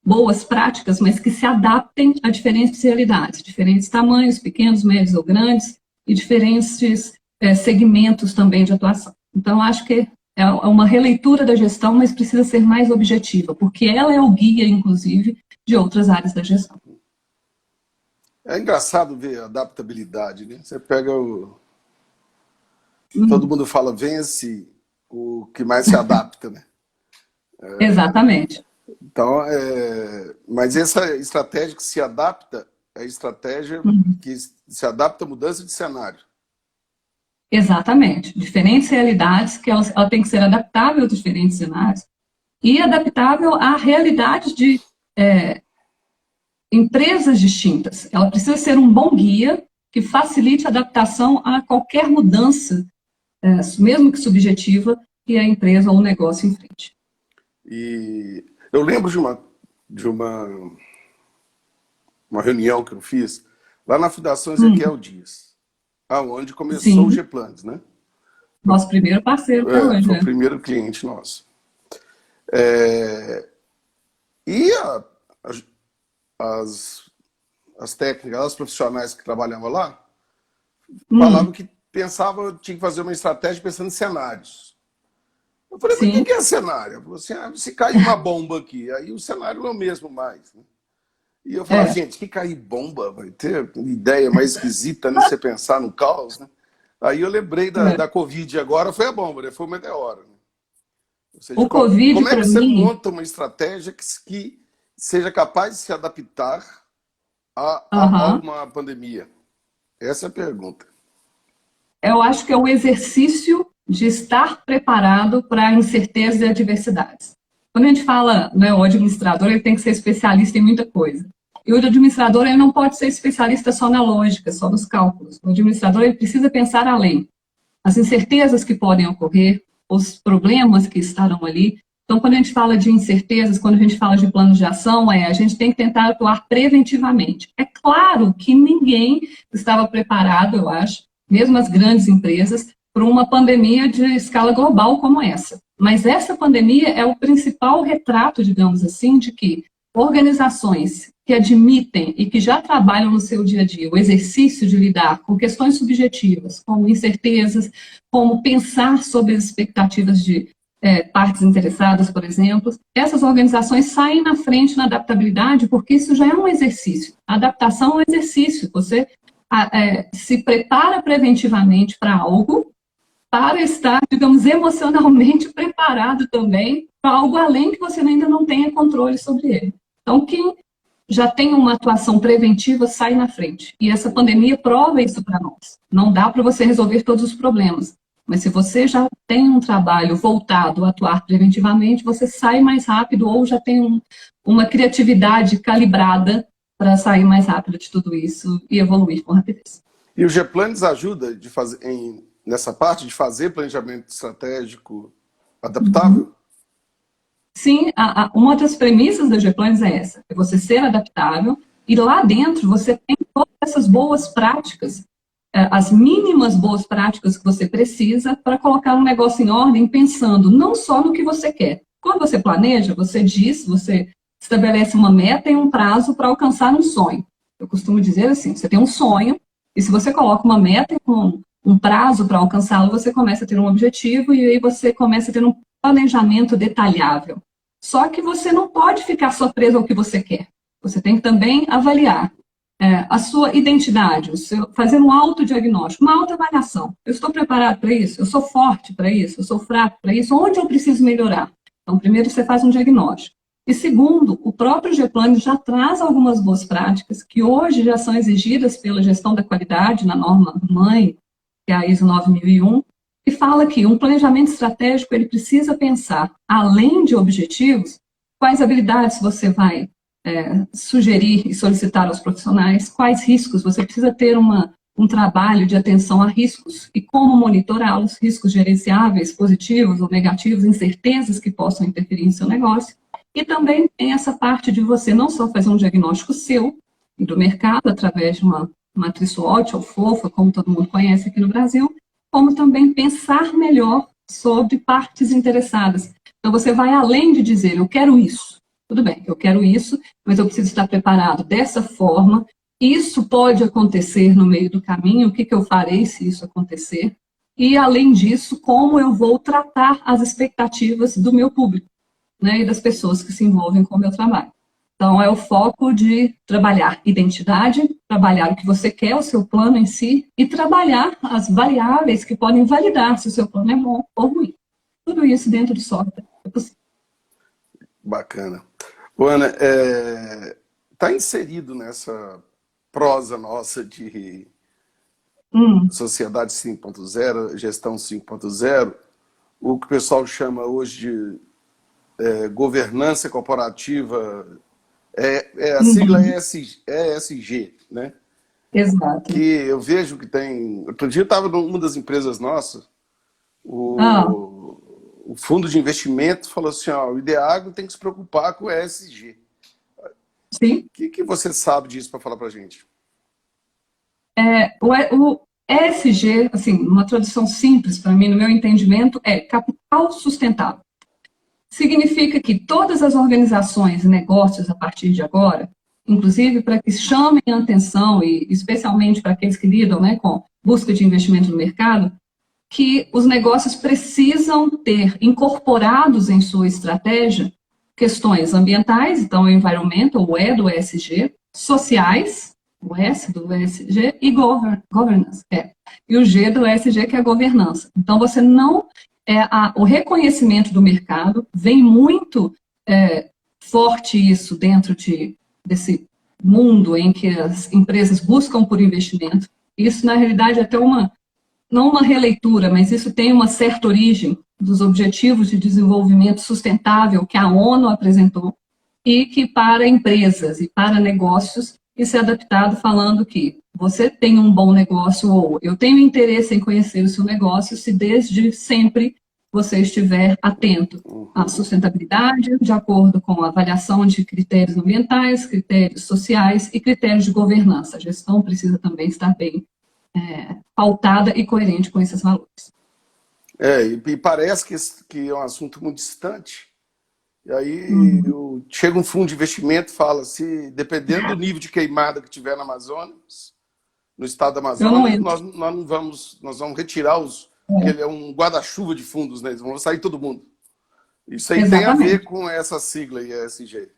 boas práticas, mas que se adaptem a diferentes realidades, diferentes tamanhos, pequenos, médios ou grandes, e diferentes segmentos também de atuação. Então, acho que é uma releitura da gestão, mas precisa ser mais objetiva, porque ela é o guia, inclusive, de outras áreas da gestão. É engraçado ver a adaptabilidade, né? Você pega todo mundo fala, vence o que mais se adapta, né? Exatamente. Então, mas essa estratégia que se adapta é a estratégia que se adapta à mudança de cenário. Exatamente. Diferentes realidades que ela tem que ser adaptável a diferentes cenários e adaptável à realidade de empresas distintas. Ela precisa ser um bom guia que facilite a adaptação a qualquer mudança, mesmo que subjetiva, que a empresa ou o negócio enfrente. E eu lembro de uma reunião que eu fiz lá na Fundação Ezequiel Dias, onde começou o Geplanes, né? Nosso primeiro parceiro até hoje, foi né? o primeiro cliente nosso. E as técnicas, as profissionais que trabalhavam lá, falavam que pensavam, tinha que fazer uma estratégia pensando em cenários. Eu falei, mas o que é cenário? Eu falei assim, se cair uma bomba aqui, aí o cenário não é o mesmo mais. Né? E eu falei, gente, que cair bomba vai ter uma ideia mais esquisita, né? Você pensar no caos, né? Aí eu lembrei da Covid agora, foi a bomba, né? Foi o meteoro. Né? Ou seja, o Covid, como é que você mim, monta uma estratégia que seja capaz de se adaptar a uma pandemia? Essa é a pergunta. Eu acho que é o exercício de estar preparado para incertezas e adversidades. Quando a gente fala, né, o administrador ele tem que ser especialista em muita coisa. E o administrador ele não pode ser especialista só na lógica, só nos cálculos. O administrador ele precisa pensar além. As incertezas que podem ocorrer, os problemas que estarão ali. Então, quando a gente fala de incertezas, quando a gente fala de plano de ação, a gente tem que tentar atuar preventivamente. É claro que ninguém estava preparado, eu acho, mesmo as grandes empresas, para uma pandemia de escala global como essa. Mas essa pandemia é o principal retrato, digamos assim, de que organizações que admitem e que já trabalham no seu dia a dia o exercício de lidar com questões subjetivas, como incertezas, como pensar sobre as expectativas de partes interessadas, por exemplo, essas organizações saem na frente na adaptabilidade, porque isso já é um exercício. A adaptação é um exercício. Você se prepara preventivamente para algo, para estar, digamos, emocionalmente preparado também para algo além que você ainda não tenha controle sobre ele. Então, quem já tem uma atuação preventiva sai na frente. E essa pandemia prova isso para nós. Não dá para você resolver todos os problemas. Mas se você já tem um trabalho voltado a atuar preventivamente, você sai mais rápido ou já tem uma criatividade calibrada para sair mais rápido de tudo isso e evoluir com rapidez. E o Geplanes ajuda nessa parte de fazer planejamento estratégico adaptável? Sim, uma das premissas da Geplanes é essa, é você ser adaptável e lá dentro você tem todas essas boas práticas, as mínimas boas práticas que você precisa para colocar um negócio em ordem pensando não só no que você quer. Quando você planeja, você estabelece uma meta e um prazo para alcançar um sonho. Eu costumo dizer assim, você tem um sonho e se você coloca uma meta com um prazo para alcançá-lo, você começa a ter um objetivo e aí você começa a ter um planejamento detalhável. Só que você não pode ficar só preso ao que você quer. Você tem que também avaliar a sua identidade, fazer um autodiagnóstico, uma autoavaliação. Eu estou preparado para isso? Eu sou forte para isso? Eu sou fraco para isso? Onde eu preciso melhorar? Então, primeiro você faz um diagnóstico. E segundo, o próprio Geplanes já traz algumas boas práticas que hoje já são exigidas pela gestão da qualidade na norma mãe, que é a ISO 9001, e fala que um planejamento estratégico ele precisa pensar, além de objetivos, quais habilidades você vai sugerir e solicitar aos profissionais, quais riscos você precisa ter um trabalho de atenção a riscos e como monitorá-los, riscos gerenciáveis, positivos ou negativos, incertezas que possam interferir em seu negócio. E também tem essa parte de você não só fazer um diagnóstico seu e do mercado através de uma matriz SWOT ou FOFA, como todo mundo conhece aqui no Brasil, como também pensar melhor sobre partes interessadas. Então, você vai além de dizer, eu quero isso. Tudo bem, eu quero isso, mas eu preciso estar preparado dessa forma. Isso pode acontecer no meio do caminho, o que eu farei se isso acontecer? E, além disso, como eu vou tratar as expectativas do meu público, né, e das pessoas que se envolvem com o meu trabalho. Então, é o foco de trabalhar identidade, trabalhar o que você quer, o seu plano em si, e trabalhar as variáveis que podem validar se o seu plano é bom ou ruim. Tudo isso dentro do software é possível. Bacana. Ana, está inserido nessa prosa nossa de sociedade 5.0, gestão 5.0, o que o pessoal chama hoje de governança corporativa A sigla é ESG, né? Exato. Que eu vejo que tem... Outro dia eu estava numa das empresas nossas, Ah, o fundo de investimento falou assim, ó, o Ideagro tem que se preocupar com o ESG. sim. O que você sabe disso para falar para a gente? O ESG, assim, uma tradução simples para mim, no meu entendimento, é capital sustentável. Significa que todas as organizações e negócios, a partir de agora, inclusive para que chamem a atenção, e especialmente para aqueles que lidam, né, com busca de investimento no mercado, que os negócios precisam ter incorporados em sua estratégia questões ambientais, então o environmental, o E do ESG, sociais, o S do ESG, e governance, e o G do ESG, que é a governança. Então, você não... o reconhecimento do mercado vem muito forte isso dentro desse mundo em que as empresas buscam por investimento. Isso, na realidade, é até não uma releitura, mas isso tem uma certa origem dos Objetivos de Desenvolvimento Sustentável que a ONU apresentou e que para empresas e para negócios isso é adaptado falando que você tem um bom negócio ou eu tenho interesse em conhecer o seu negócio se desde sempre você estiver atento à sustentabilidade, de acordo com a avaliação de critérios ambientais, critérios sociais e critérios de governança. A gestão precisa também estar bem pautada e coerente com esses valores. E parece que é um assunto muito distante. E aí chega um fundo de investimento e fala se dependendo do nível de queimada que tiver na Amazonas, no estado da Amazônia, nós não vamos, nós vamos retirar porque ele é um guarda-chuva de fundos, né? Vamos sair todo mundo. Isso aí Exatamente. tem a ver com essa sigla aí, ESG.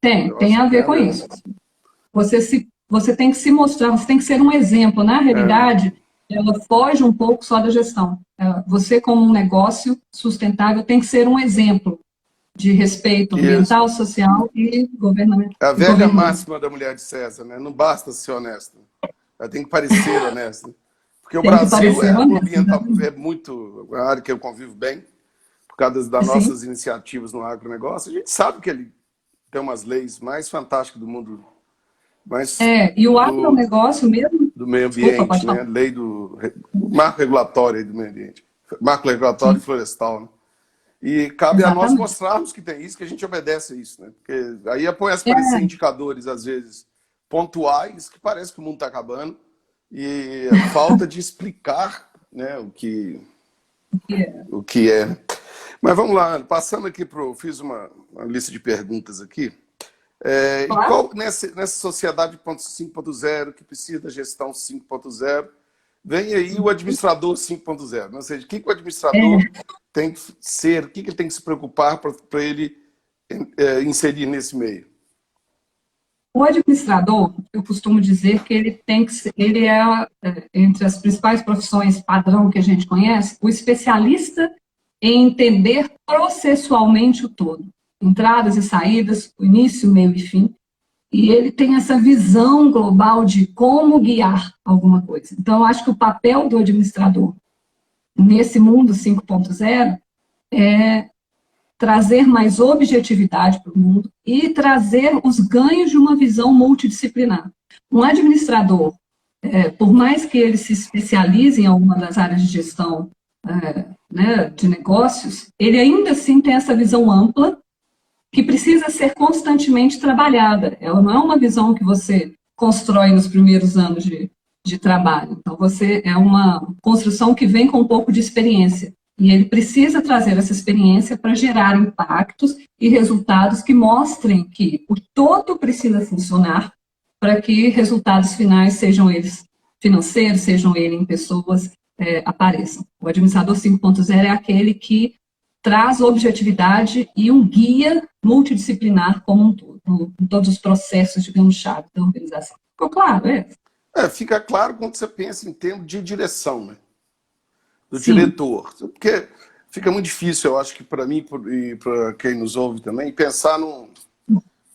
Tem a ver com isso. Você tem que se mostrar, você tem que ser um exemplo. Na realidade, ela foge um pouco só da gestão. Você, como um negócio sustentável, tem que ser um exemplo de respeito ambiental, social e governamental. A velha máxima da mulher de César, né? Não basta ser honesta, ela tem que parecer honesta. Porque o Brasil é muito, uma área que eu convivo bem, por causa das nossas iniciativas no agronegócio. A gente sabe que ele tem umas leis mais fantásticas do mundo. E o agronegócio mesmo... Do meio ambiente, né? Lei do marco regulatório do meio ambiente. Marco regulatório florestal, né? E cabe a nós mostrarmos que tem isso, que a gente obedece a isso, né? Porque aí aparecer indicadores, às vezes, pontuais, que parece que o mundo está acabando, e a falta de explicar, né, o que é. Mas vamos lá, passando aqui fiz uma lista de perguntas aqui. E qual, nessa sociedade 5.0, que precisa da gestão 5.0, vem aí o administrador 5.0. Ou seja, o que o administrador tem que ser, o que ele tem que se preocupar para ele inserir nesse meio? O administrador, eu costumo dizer que ele é, entre as principais profissões padrão que a gente conhece, o especialista em entender processualmente o todo. Entradas e saídas, o início, meio e fim. E ele tem essa visão global de como guiar alguma coisa. Então, eu acho que o papel do administrador nesse mundo 5.0 é trazer mais objetividade para o mundo e trazer os ganhos de uma visão multidisciplinar. Um administrador, por mais que ele se especialize em alguma das áreas de gestão de negócios, ele ainda assim tem essa visão ampla que precisa ser constantemente trabalhada. Ela não é uma visão que você constrói nos primeiros anos de trabalho. Então, é uma construção que vem com um pouco de experiência. E ele precisa trazer essa experiência para gerar impactos e resultados que mostrem que o todo precisa funcionar para que resultados finais, sejam eles financeiros, sejam eles em pessoas, apareçam. O administrador 5.0 é aquele que traz objetividade e um guia multidisciplinar como um todo, em todos os processos, digamos, chave da organização. Ficou claro, fica claro quando você pensa em termos de direção, né? Do diretor. Porque fica muito difícil, eu acho que para mim e para quem nos ouve também, pensar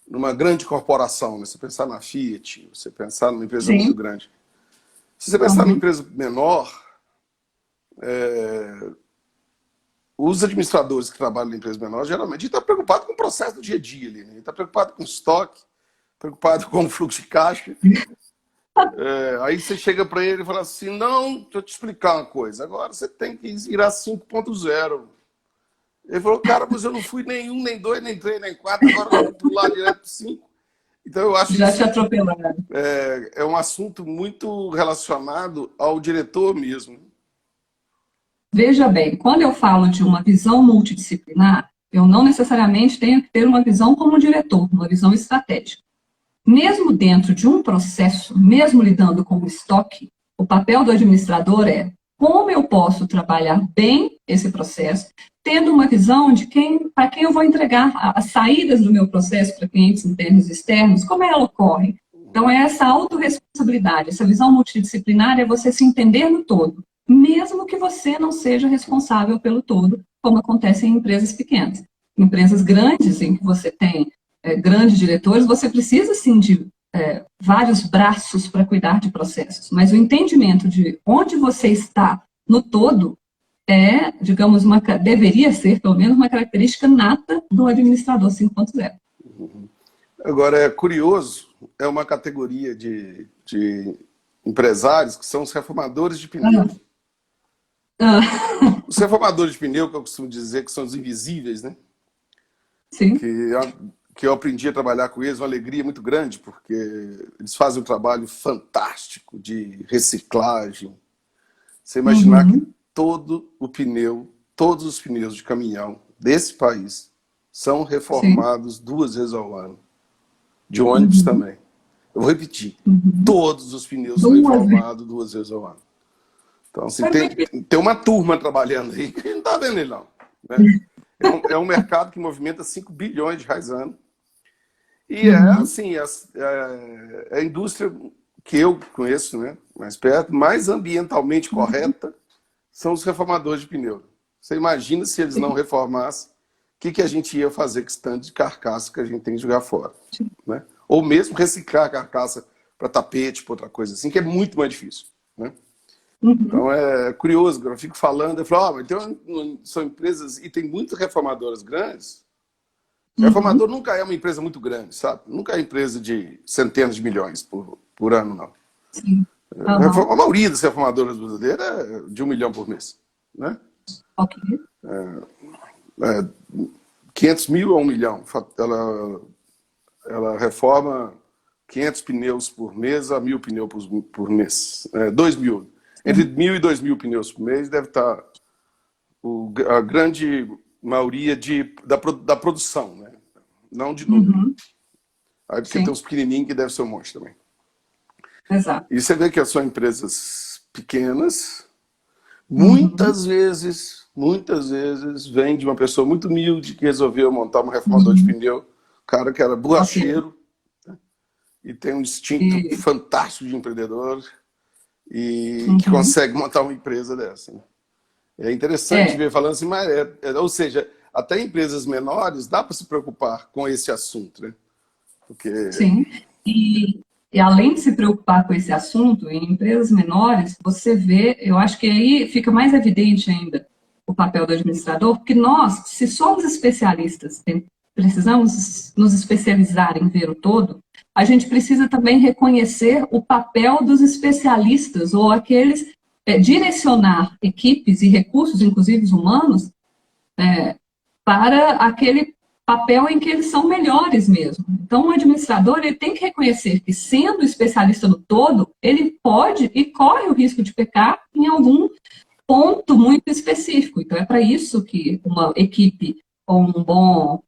numa grande corporação, né? Você pensar na Fiat, você pensar numa empresa muito grande. Se você pensar numa empresa menor, os administradores que trabalham em empresas menores, geralmente, estão preocupados com o processo do dia a dia ali, né? Está preocupado com estoque, preocupado com o fluxo de caixa. Aí você chega para ele e fala assim, não, deixa eu te explicar uma coisa, agora você tem que virar 5.0. Ele falou, cara, mas eu não fui nem 1, nem 2, nem 3, nem 4, agora eu vou pular direto para 5. Então eu acho que Já te atropelaram. é um assunto muito relacionado ao diretor mesmo. Veja bem, quando eu falo de uma visão multidisciplinar, eu não necessariamente tenho que ter uma visão como diretor, uma visão estratégica. Mesmo dentro de um processo, mesmo lidando com o estoque, o papel do administrador é como eu posso trabalhar bem esse processo, tendo uma visão de para quem eu vou entregar as saídas do meu processo para clientes internos e externos, como ela ocorre. Então, é essa autorresponsabilidade, essa visão multidisciplinar é você se entender no todo, mesmo que você não seja responsável pelo todo, como acontece em empresas pequenas. Empresas grandes, em que você tem grandes diretores, você precisa, sim, de vários braços para cuidar de processos, mas o entendimento de onde você está no todo digamos, deveria ser, pelo menos, uma característica nata do administrador 5.0. Agora, é curioso, é uma categoria de empresários que são os reformadores de pneu. Os reformadores de pneu, que eu costumo dizer que são os invisíveis, né? Sim. Que eu aprendi a trabalhar com eles, uma alegria muito grande, porque eles fazem um trabalho fantástico de reciclagem. Você imaginar que todos os pneus de caminhão desse país são reformados 2 vezes ao ano. De ônibus também. Eu vou repetir. Todos os pneus são reformados 2 vezes ao ano. Então, assim, tem uma turma trabalhando aí que não está vendo ele, não. Né? É um mercado que movimenta 5 bilhões de reais ano. E assim, a indústria que eu conheço, né, mais perto, mais ambientalmente correta, são os reformadores de pneu. Você imagina se eles não reformassem, o que a gente ia fazer com esse tanto de carcaça que a gente tem que jogar fora? Né? Ou mesmo reciclar a carcaça para tapete, para outra coisa assim, que é muito mais difícil. Né? Então é curioso, eu fico falando, eu falo, então, são empresas, e tem muitas reformadoras grandes. Reformador nunca é uma empresa muito grande, sabe? Nunca é empresa de centenas de milhões por ano, não. Sim. A maioria das reformadoras brasileiras é de 1 milhão por mês. Né? Ok. 500 mil a 1 milhão. Ela reforma 500 pneus por mês a 1.000 pneus por mês. 2 mil. Entre 1.000 e 2.000 pneus por mês deve estar a grande maioria da produção, né? Não de número. Aí porque tem uns pequenininhos que devem ser um monte também. Exato. E você vê que são empresas pequenas, muitas vezes vem de uma pessoa muito humilde que resolveu montar um reformador de pneu, cara que era borracheiro, né? E tem um instinto fantástico de empreendedor e que consegue montar uma empresa dessa. Né? É interessante ver falando assim, mas ou seja, até empresas menores dá para se preocupar com esse assunto, né? Porque... Sim, e além de se preocupar com esse assunto, em empresas menores, você vê, eu acho que aí fica mais evidente ainda o papel do administrador, porque nós, se somos especialistas, precisamos nos especializar em ver o todo, a gente precisa também reconhecer o papel dos especialistas, ou aqueles, direcionar equipes e recursos, inclusive humanos, para aquele papel em que eles são melhores mesmo. Então, o administrador ele tem que reconhecer que, sendo especialista no todo, ele pode e corre o risco de pecar em algum ponto muito específico. Então, é para isso que uma equipe ou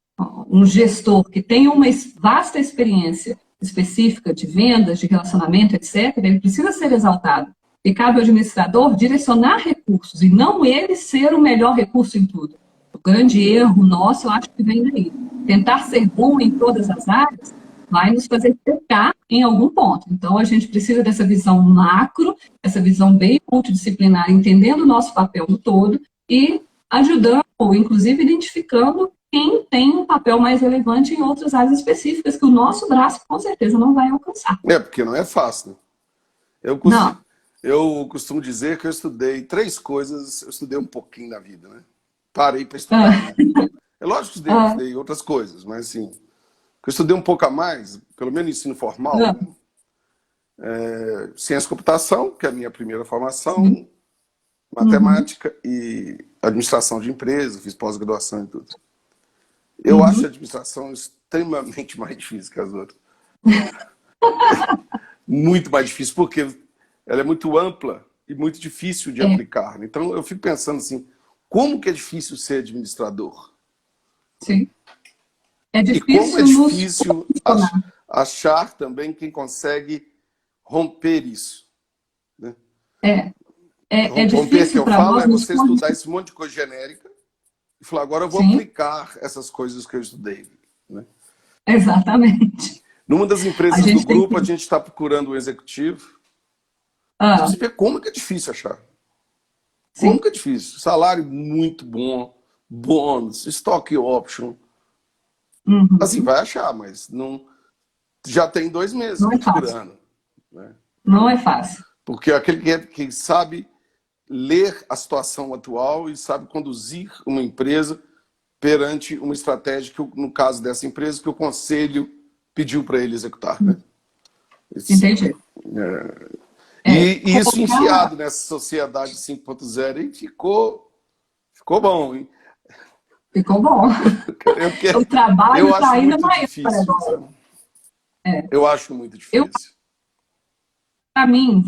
um gestor que tem uma vasta experiência específica de vendas, de relacionamento, etc., ele precisa ser exaltado. E cabe ao administrador direcionar recursos e não ele ser o melhor recurso em tudo. O grande erro nosso, eu acho que vem daí. Tentar ser bom em todas as áreas vai nos fazer pecar em algum ponto. Então, a gente precisa dessa visão macro, essa visão bem multidisciplinar, entendendo o nosso papel no todo e ajudando, ou inclusive identificando quem tem um papel mais relevante em outras áreas específicas que o nosso braço, com certeza, não vai alcançar. Porque não é fácil. Né? Eu costumo dizer que eu estudei 3 coisas, eu estudei um pouquinho na vida, né? parei para estudar. Né? É lógico que estudei outras coisas, mas assim, eu estudei um pouco a mais, pelo menos ensino formal, né? Ciência e computação, que é a minha primeira formação, matemática e administração de empresas, fiz pós-graduação e tudo. Eu acho a administração extremamente mais difícil que as outras. Muito mais difícil, porque ela é muito ampla e muito difícil de aplicar. Então, eu fico pensando assim, como que é difícil ser administrador? Sim. É difícil. E como é difícil achar também quem consegue romper isso. Né? É romper difícil que eu para falo nós é você estudar esse monte de coisa genérica e falar, agora eu vou aplicar essas coisas que eu estudei. Né? Exatamente. Numa das empresas do grupo, a gente está procurando um executivo. Você vê como que é difícil achar. Como que é difícil. Salário muito bom, bônus, stock option. Assim, vai achar, mas não... já tem 2 meses procurando. Né? Não é fácil. Porque aquele que sabe ler a situação atual e sabe conduzir uma empresa perante uma estratégia que, no caso dessa empresa, que o conselho pediu para ele executar. Né? Entendi. E isso enfiado nessa sociedade 5.0 e ficou bom, hein? Ficou bom. O trabalho está ainda maior para agora. Eu acho muito difícil. Para mim,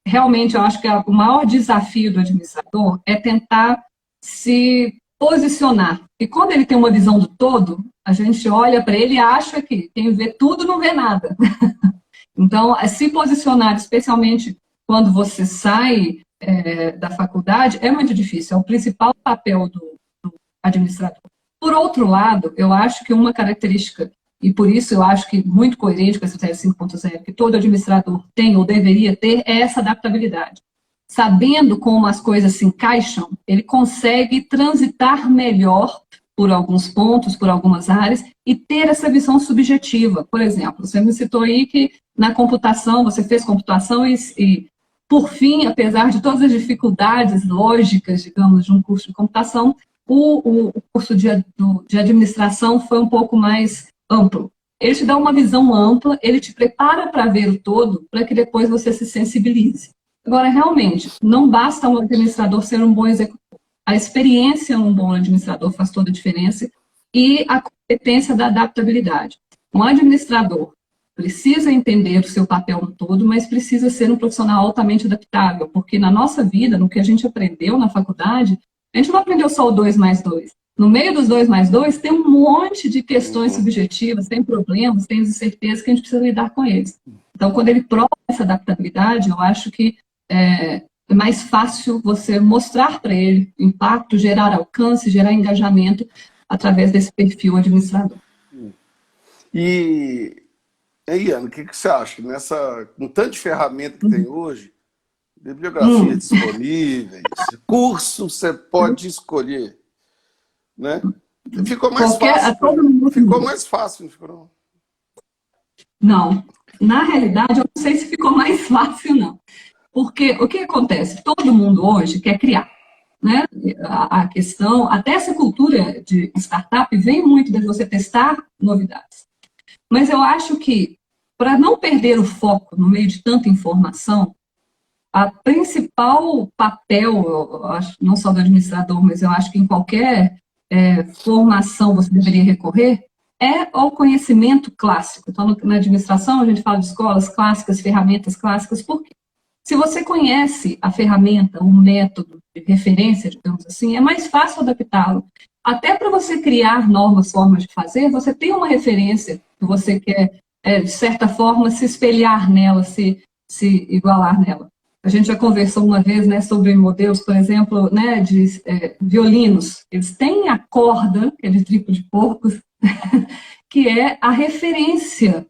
realmente, eu acho que o maior desafio do administrador é tentar se posicionar. E quando ele tem uma visão do todo, a gente olha para ele e acha que quem vê tudo não vê nada. Então, se posicionar, especialmente quando você sai da faculdade, é muito difícil. É o principal papel do administrador. Por outro lado, eu acho que uma característica, e por isso eu acho que muito coerente com a estratégia 5.0, que todo administrador tem ou deveria ter, é essa adaptabilidade. Sabendo como as coisas se encaixam, ele consegue transitar melhor por alguns pontos, por algumas áreas, e ter essa visão subjetiva. Por exemplo, você me citou aí que na computação, você fez computação e por fim, apesar de todas as dificuldades lógicas, digamos, de um curso de computação, o curso de administração foi um pouco mais amplo. Ele te dá uma visão ampla, ele te prepara para ver o todo, para que depois você se sensibilize. Agora, realmente, não basta um administrador ser um bom executor. A experiência num bom administrador faz toda a diferença e a competência da adaptabilidade. Um administrador precisa entender o seu papel no todo, mas precisa ser um profissional altamente adaptável, porque na nossa vida, no que a gente aprendeu na faculdade, a gente não aprendeu só o 2 mais 2. No meio dos 2 mais 2 tem um monte de questões subjetivas, tem problemas, tem incertezas que a gente precisa lidar com eles. Então, quando ele prova essa adaptabilidade, eu acho que é mais fácil você mostrar para ele impacto, gerar alcance, gerar engajamento através desse perfil administrador. E aí, Ana, o que você acha? Com tanto de ferramenta que tem hoje, bibliografia disponíveis, curso você pode escolher, né? Ficou mais fácil. Ficou mais fácil, não ficou não? Não. Na realidade, eu não sei se ficou mais fácil, não. Porque o que acontece? Todo mundo hoje quer criar. Né? A questão, até essa cultura de startup vem muito de você testar novidades. Mas eu acho que, para não perder o foco no meio de tanta informação, a principal papel, eu acho, não só do administrador, mas eu acho que em qualquer formação você deveria recorrer, é ao conhecimento clássico. Então, na administração, a gente fala de escolas clássicas, ferramentas clássicas, por quê? Se você conhece a ferramenta, o método de referência, digamos assim, é mais fácil adaptá-lo. Até para você criar novas formas de fazer, você tem uma referência que você quer, de certa forma, se espelhar nela, se igualar nela. A gente já conversou uma vez, né, sobre modelos, por exemplo, né, de violinos. Eles têm a corda, aquele tripo de porcos, que é a referência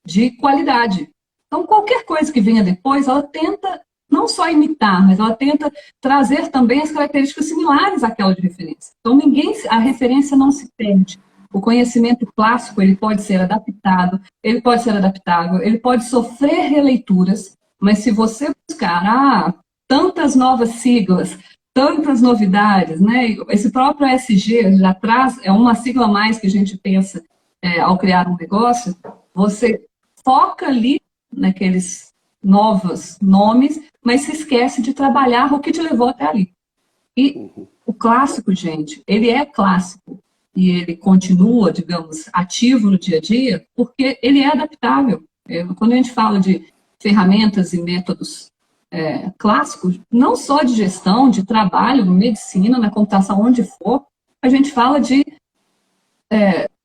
de qualidade. Então, qualquer coisa que venha depois, ela tenta não só imitar, mas ela tenta trazer também as características similares àquela de referência. Então, a referência não se perde. O conhecimento clássico, ele pode ser adaptado, ele pode ser adaptável, ele pode sofrer releituras, mas se você buscar tantas novas siglas, tantas novidades, né? Esse próprio ESG já traz, é uma sigla a mais que a gente pensa ao criar um negócio, você foca ali naqueles novos nomes, mas se esquece de trabalhar o que te levou até ali. E o clássico, gente, ele é clássico e ele continua, digamos, ativo no dia a dia, porque ele é adaptável. Quando a gente fala de ferramentas e métodos clássicos, não só de gestão, de trabalho, medicina, na computação, onde for, a gente fala de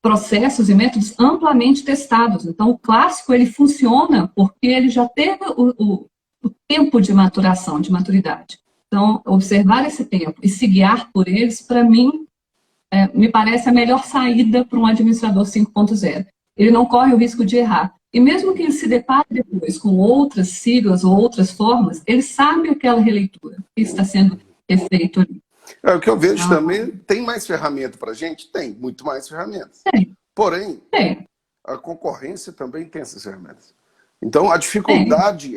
processos e métodos amplamente testados. Então, o clássico, ele funciona porque ele já teve o tempo de maturação, de maturidade. Então, observar esse tempo e se guiar por eles, para mim, me parece a melhor saída para um administrador 5.0. Ele não corre o risco de errar. E mesmo que ele se depare depois com outras siglas ou outras formas, ele sabe aquela releitura que está sendo feito ali. O que eu vejo também, tem mais ferramenta para a gente? Tem, muito mais ferramentas. Tem. Porém, Tem. a concorrência também tem essas ferramentas. Então, a dificuldade,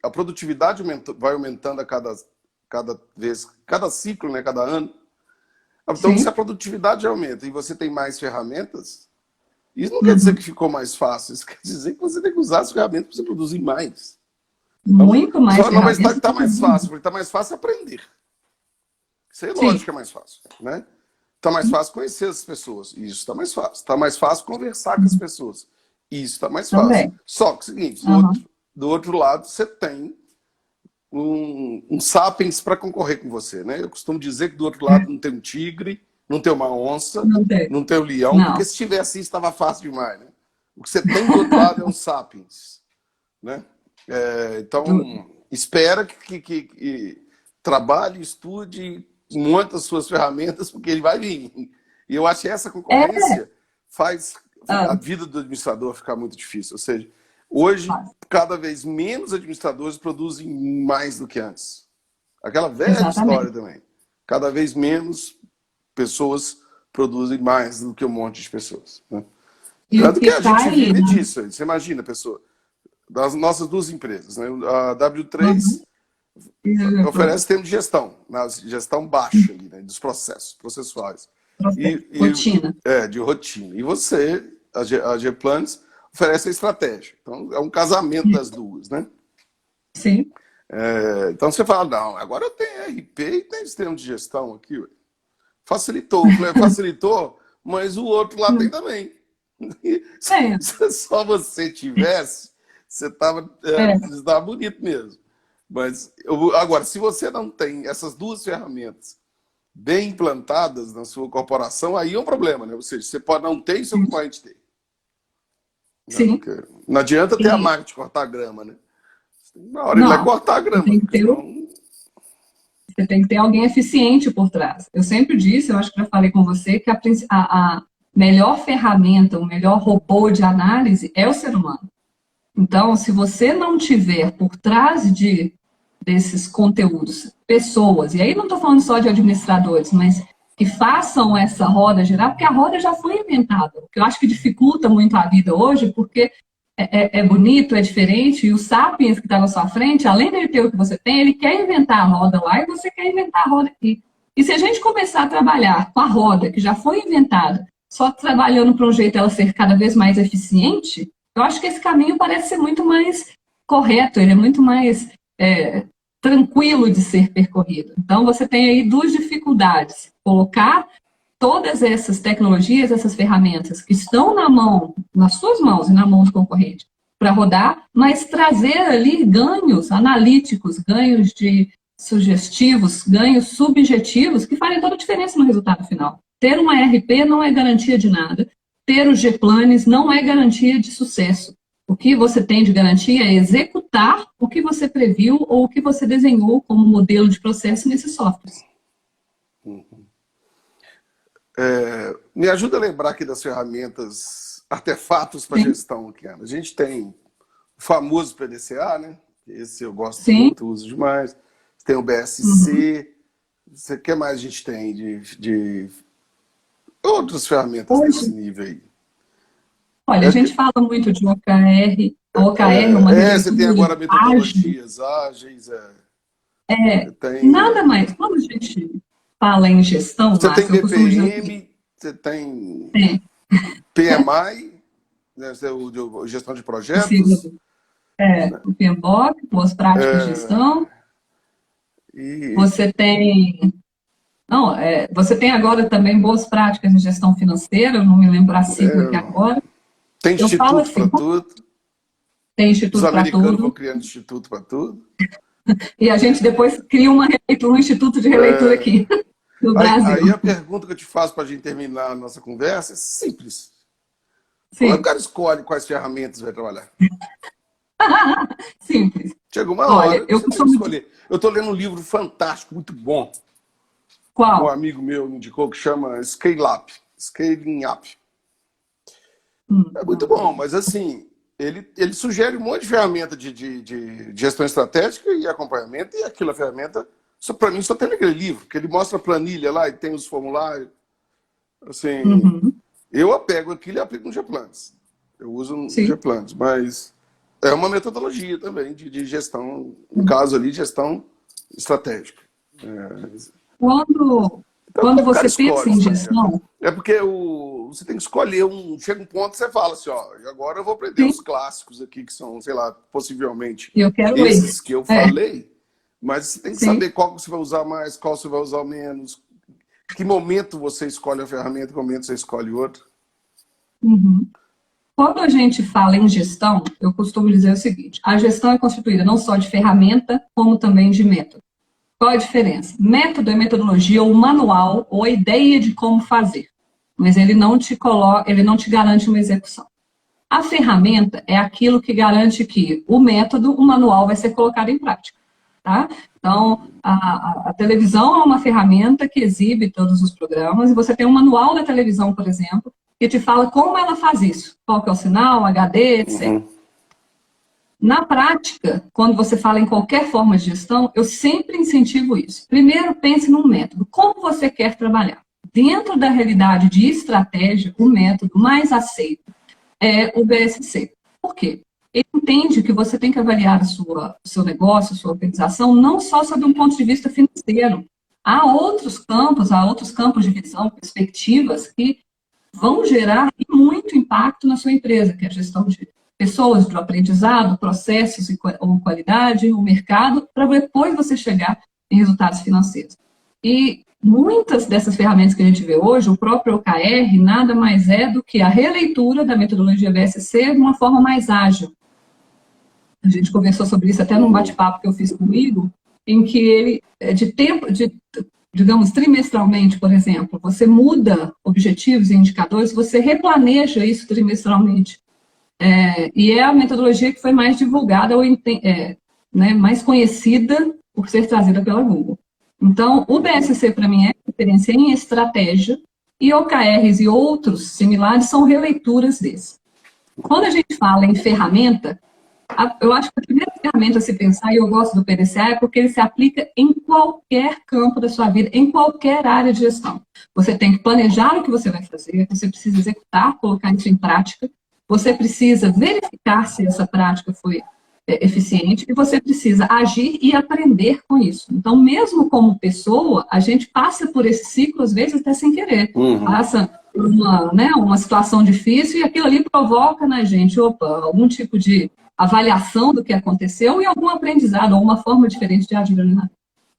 a produtividade vai aumentando a cada vez, cada ciclo, né, cada ano. Então, Sim. se a produtividade aumenta e você tem mais ferramentas, isso não quer dizer que ficou mais fácil, isso quer dizer que você tem que usar as ferramentas para você produzir mais. Muito mais Não, mas ferramentas. está mais fácil, porque está mais fácil aprender. Isso é lógico que é mais fácil, né? Está mais fácil conhecer as pessoas, isso está mais fácil. Está mais fácil conversar com as pessoas, isso está mais fácil. Também. Só que é o seguinte, do outro lado você tem um sapiens para concorrer com você, né? Eu costumo dizer que do outro lado não tem um tigre, não tem uma onça, não tem um leão, porque se tivesse isso estava fácil demais, né? O que você tem do outro lado é um sapiens, né? Então, espera que trabalhe, estude, monte as suas ferramentas, porque ele vai vir. E eu acho que essa concorrência faz a vida do administrador ficar muito difícil. Ou seja, hoje, cada vez menos administradores produzem mais do que antes. Aquela velha história também. Cada vez menos pessoas produzem mais do que um monte de pessoas. Né? Tanto que a gente vive disso. Você imagina, pessoa, das nossas duas empresas. Né? A W3 oferece tempo de gestão, gestão baixa ali, né? Dos processuais. Rotina. De rotina. E você, a G-Planes, oferece a estratégia. Então, é um casamento das duas, né? Sim. Então, você fala, não, agora eu tenho RP e tem sistema de gestão aqui. Ué. Facilitou, facilitou, mas o outro lá tem também. Se só você tivesse, você estava bonito mesmo. Mas, agora, se você não tem essas duas ferramentas bem implantadas na sua corporação, aí é um problema, né? Ou seja, você pode não ter e seu concorrente ter. Sim. Não adianta ter a máquina de cortar grama, né? Na hora ele vai cortar a grama. Você tem que ter alguém eficiente por trás. Eu sempre disse, eu acho que já falei com você, que a melhor ferramenta, o melhor robô de análise é o ser humano. Então, se você não tiver por trás desses conteúdos pessoas, e aí não estou falando só de administradores, mas que façam essa roda girar, porque a roda já foi inventada. O que eu acho que dificulta muito a vida hoje, porque é bonito, é diferente, e o Sapiens que está na sua frente, além de ele ter o que você tem, ele quer inventar a roda lá e você quer inventar a roda aqui. E se a gente começar a trabalhar com a roda que já foi inventada, só trabalhando para um jeito ela ser cada vez mais eficiente, eu acho que esse caminho parece ser muito mais correto, ele é muito mais tranquilo de ser percorrido. Então, você tem aí duas dificuldades. Colocar todas essas tecnologias, essas ferramentas que estão nas suas mãos e na mão do concorrente, para rodar, mas trazer ali ganhos analíticos, ganhos de sugestivos, ganhos subjetivos, que farem toda a diferença no resultado final. Ter uma ERP não é garantia de nada. Ter o G-Planes não é garantia de sucesso. O que você tem de garantia é executar o que você previu ou o que você desenhou como modelo de processo nesses softwares. Me ajuda a lembrar aqui das ferramentas, artefatos para gestão aqui, Ana. A gente tem o famoso PDCA, né? Esse eu gosto muito, uso demais. Tem o BSC. O que mais a gente tem de outras ferramentas desse nível aí? Olha, a gente fala muito de OKR. A OKR é uma você tem agora metodologias ágeis. Tem... Nada mais. Quando a gente fala em gestão, você tem Márcio, eu costumo dizer BPM, você tem tem PMI, né, gestão de o projetos. o PMBOK, boas práticas de gestão. E Você tem... Não, você tem agora também boas práticas de gestão financeira, eu não me lembro a sigla aqui agora. tem Eu falo instituto para assim, tudo. tem Os instituto para americanos vão tudo, criando instituto para tudo. e a gente depois cria uma releitura, um instituto de releitura aqui no Brasil. Aí a pergunta que eu te faço para a gente terminar a nossa conversa é simples. Como é que o Sim. cara escolhe quais ferramentas vai trabalhar? Simples. Chega uma Olha, hora que eu você tem que costumo... escolher. Eu estou lendo um livro fantástico, muito bom. Um Qual? amigo meu me indicou que chama Scale Up. Scaling Up. É muito bom, mas assim, ele sugere um monte de ferramenta de gestão estratégica e acompanhamento, e aquela ferramenta, para mim, só tem naquele livro, porque ele mostra a planilha lá e tem os formulários. Assim, eu apego aquilo e aplico no Gplans. Eu uso no Sim. Gplans, mas é uma metodologia também de gestão, no caso ali, gestão estratégica. Quando O cara você pensa escolhe. em gestão... É porque você tem que escolher chega um ponto que você fala assim, ó, agora eu vou aprender Sim. os clássicos aqui, que são, sei lá, possivelmente Eu quero esses esse. que eu falei, mas você tem que Sim. saber qual você vai usar mais, qual você vai usar menos, que momento você escolhe a ferramenta, que momento você escolhe outra. Quando a gente fala em gestão, eu costumo dizer o seguinte, a gestão é constituída não só de ferramenta, como também de método. Qual a diferença? Método é metodologia, ou manual, ou a ideia de como fazer. Mas ele não te garante uma execução. A ferramenta é aquilo que garante que o método, o manual, vai ser colocado em prática. Tá? Então, a televisão é uma ferramenta que exibe todos os programas, e você tem um manual da televisão, por exemplo, que te fala como ela faz isso. Qual que é o sinal, HD, etc. Na prática, quando você fala em qualquer forma de gestão, eu sempre incentivo isso. Primeiro, pense num método. Como você quer trabalhar? Dentro da realidade de estratégia, o método mais aceito é o BSC. Por quê? Ele entende que você tem que avaliar o seu negócio, a sua organização, não só sob um ponto de vista financeiro. Há outros campos de visão, perspectivas que vão gerar muito impacto na sua empresa, que é a gestão de pessoas, do aprendizado, processos ou qualidade, o mercado, para depois você chegar em resultados financeiros. E muitas dessas ferramentas que a gente vê hoje, o próprio OKR, nada mais é do que a releitura da metodologia BSC de uma forma mais ágil. A gente conversou sobre isso até num bate-papo que eu fiz comigo, em que ele, digamos, trimestralmente, por exemplo, você muda objetivos e indicadores, você replaneja isso trimestralmente. E é a metodologia que foi mais divulgada, ou mais conhecida por ser trazida pela Google. Então, o BSC, para mim, é referência em estratégia, e OKRs e outros similares são releituras desse. Quando a gente fala em ferramenta, eu acho que a primeira ferramenta a se pensar, e eu gosto do PDCA, é porque ele se aplica em qualquer campo da sua vida, em qualquer área de gestão. Você tem que planejar o que você vai fazer, você precisa executar, colocar isso em prática, você precisa verificar se essa prática foi eficiente, e você precisa agir e aprender com isso. Então, mesmo como pessoa, a gente passa por esse ciclo, às vezes, até sem querer. Passa uma situação difícil e aquilo ali provoca na gente, algum tipo de avaliação do que aconteceu e algum aprendizado, ou uma forma diferente de agir.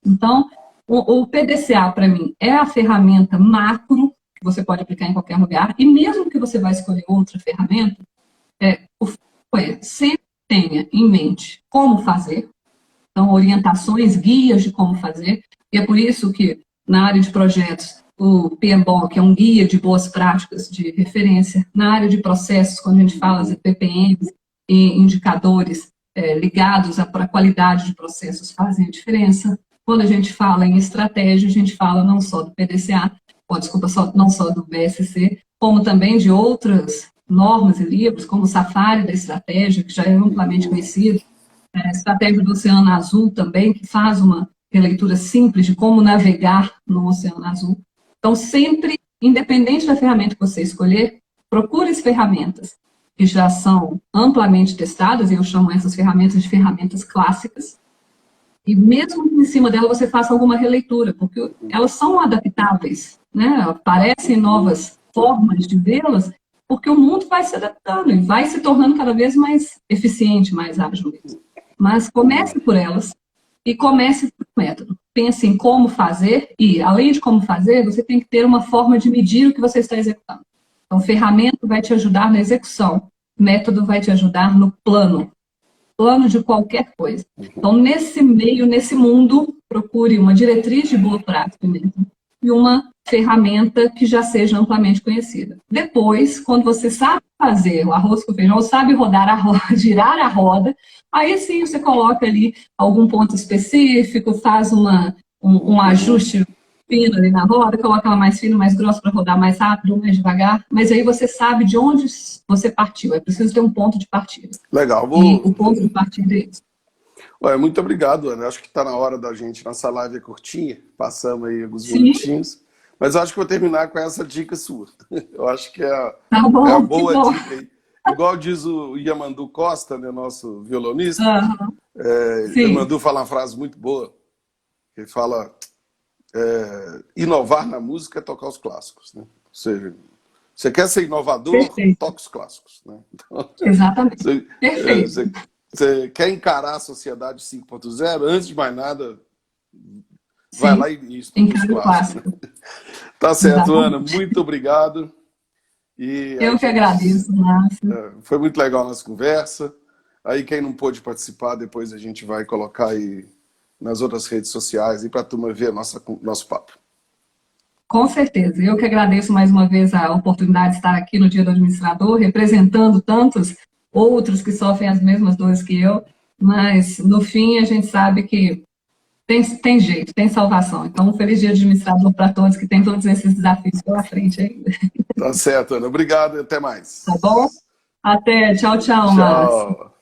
Então, o PDCA, para mim, é a ferramenta macro que você pode aplicar em qualquer lugar, e mesmo que você vá escolher outra ferramenta, sempre tenha em mente como fazer, então, orientações, guias de como fazer, e é por isso que, na área de projetos, o PMBOK é um guia de boas práticas de referência. Na área de processos, quando a gente fala de PPMs e indicadores ligados para a qualidade de processos, fazem a diferença. Quando a gente fala em estratégia, a gente fala não só do PDCA, não só do BSC, como também de outras normas e livros, como o Safari da Estratégia, que já é amplamente conhecido, a Estratégia do Oceano Azul também, que faz uma releitura simples de como navegar no Oceano Azul. Então, sempre, independente da ferramenta que você escolher, procure as ferramentas que já são amplamente testadas, e eu chamo essas ferramentas de ferramentas clássicas, E mesmo que em cima dela você faça alguma releitura, porque elas são adaptáveis, né? Aparecem novas formas de vê-las, porque o mundo vai se adaptando e vai se tornando cada vez mais eficiente, mais ágil mesmo. Mas comece por elas e comece por método. Pense em como fazer e, além de como fazer, você tem que ter uma forma de medir o que você está executando. Então, ferramenta vai te ajudar na execução, método vai te ajudar no plano de qualquer coisa. Então, nesse meio, nesse mundo, procure uma diretriz de boa prática mesmo e uma ferramenta que já seja amplamente conhecida. Depois, quando você sabe fazer o arroz com feijão, sabe rodar a roda, girar a roda, aí sim você coloca ali algum ponto específico, faz um ajuste fino ali na roda, coloca ela mais fina, mais grossa para rodar mais rápido, mais devagar, mas aí você sabe de onde você partiu, é preciso ter um ponto de partida. Legal. E o ponto de partida é isso. Ué, muito obrigado, Ana. Acho que está na hora da gente, nossa live é curtinha, passamos aí alguns minutinhos, mas eu acho que vou terminar com essa dica sua. Eu acho que tá bom, é a boa dica aí. Igual diz o Yamandu Costa, né, nosso violonista, Yamandu fala uma frase muito boa, ele fala... inovar na música é tocar os clássicos, né? Ou seja, você quer ser inovador, toca os clássicos, né? Então, exatamente. Perfeito. Você quer encarar a sociedade 5.0, antes de mais nada, vai lá e estuda os clássicos. Né? Tá certo, exatamente. Ana, muito obrigado. E eu que agradeço, Márcio. Foi muito legal a nossa conversa. Aí quem não pôde participar, depois a gente vai colocar aí nas outras redes sociais e para a turma ver nosso papo. Com certeza. Eu que agradeço mais uma vez a oportunidade de estar aqui no Dia do Administrador, representando tantos outros que sofrem as mesmas dores que eu, mas no fim a gente sabe que tem jeito, tem salvação. Então, um feliz Dia do Administrador para todos que têm todos esses desafios pela frente ainda. Tá certo, Ana. Obrigado e até mais. Tá bom? Até. Tchau, tchau, Márcio.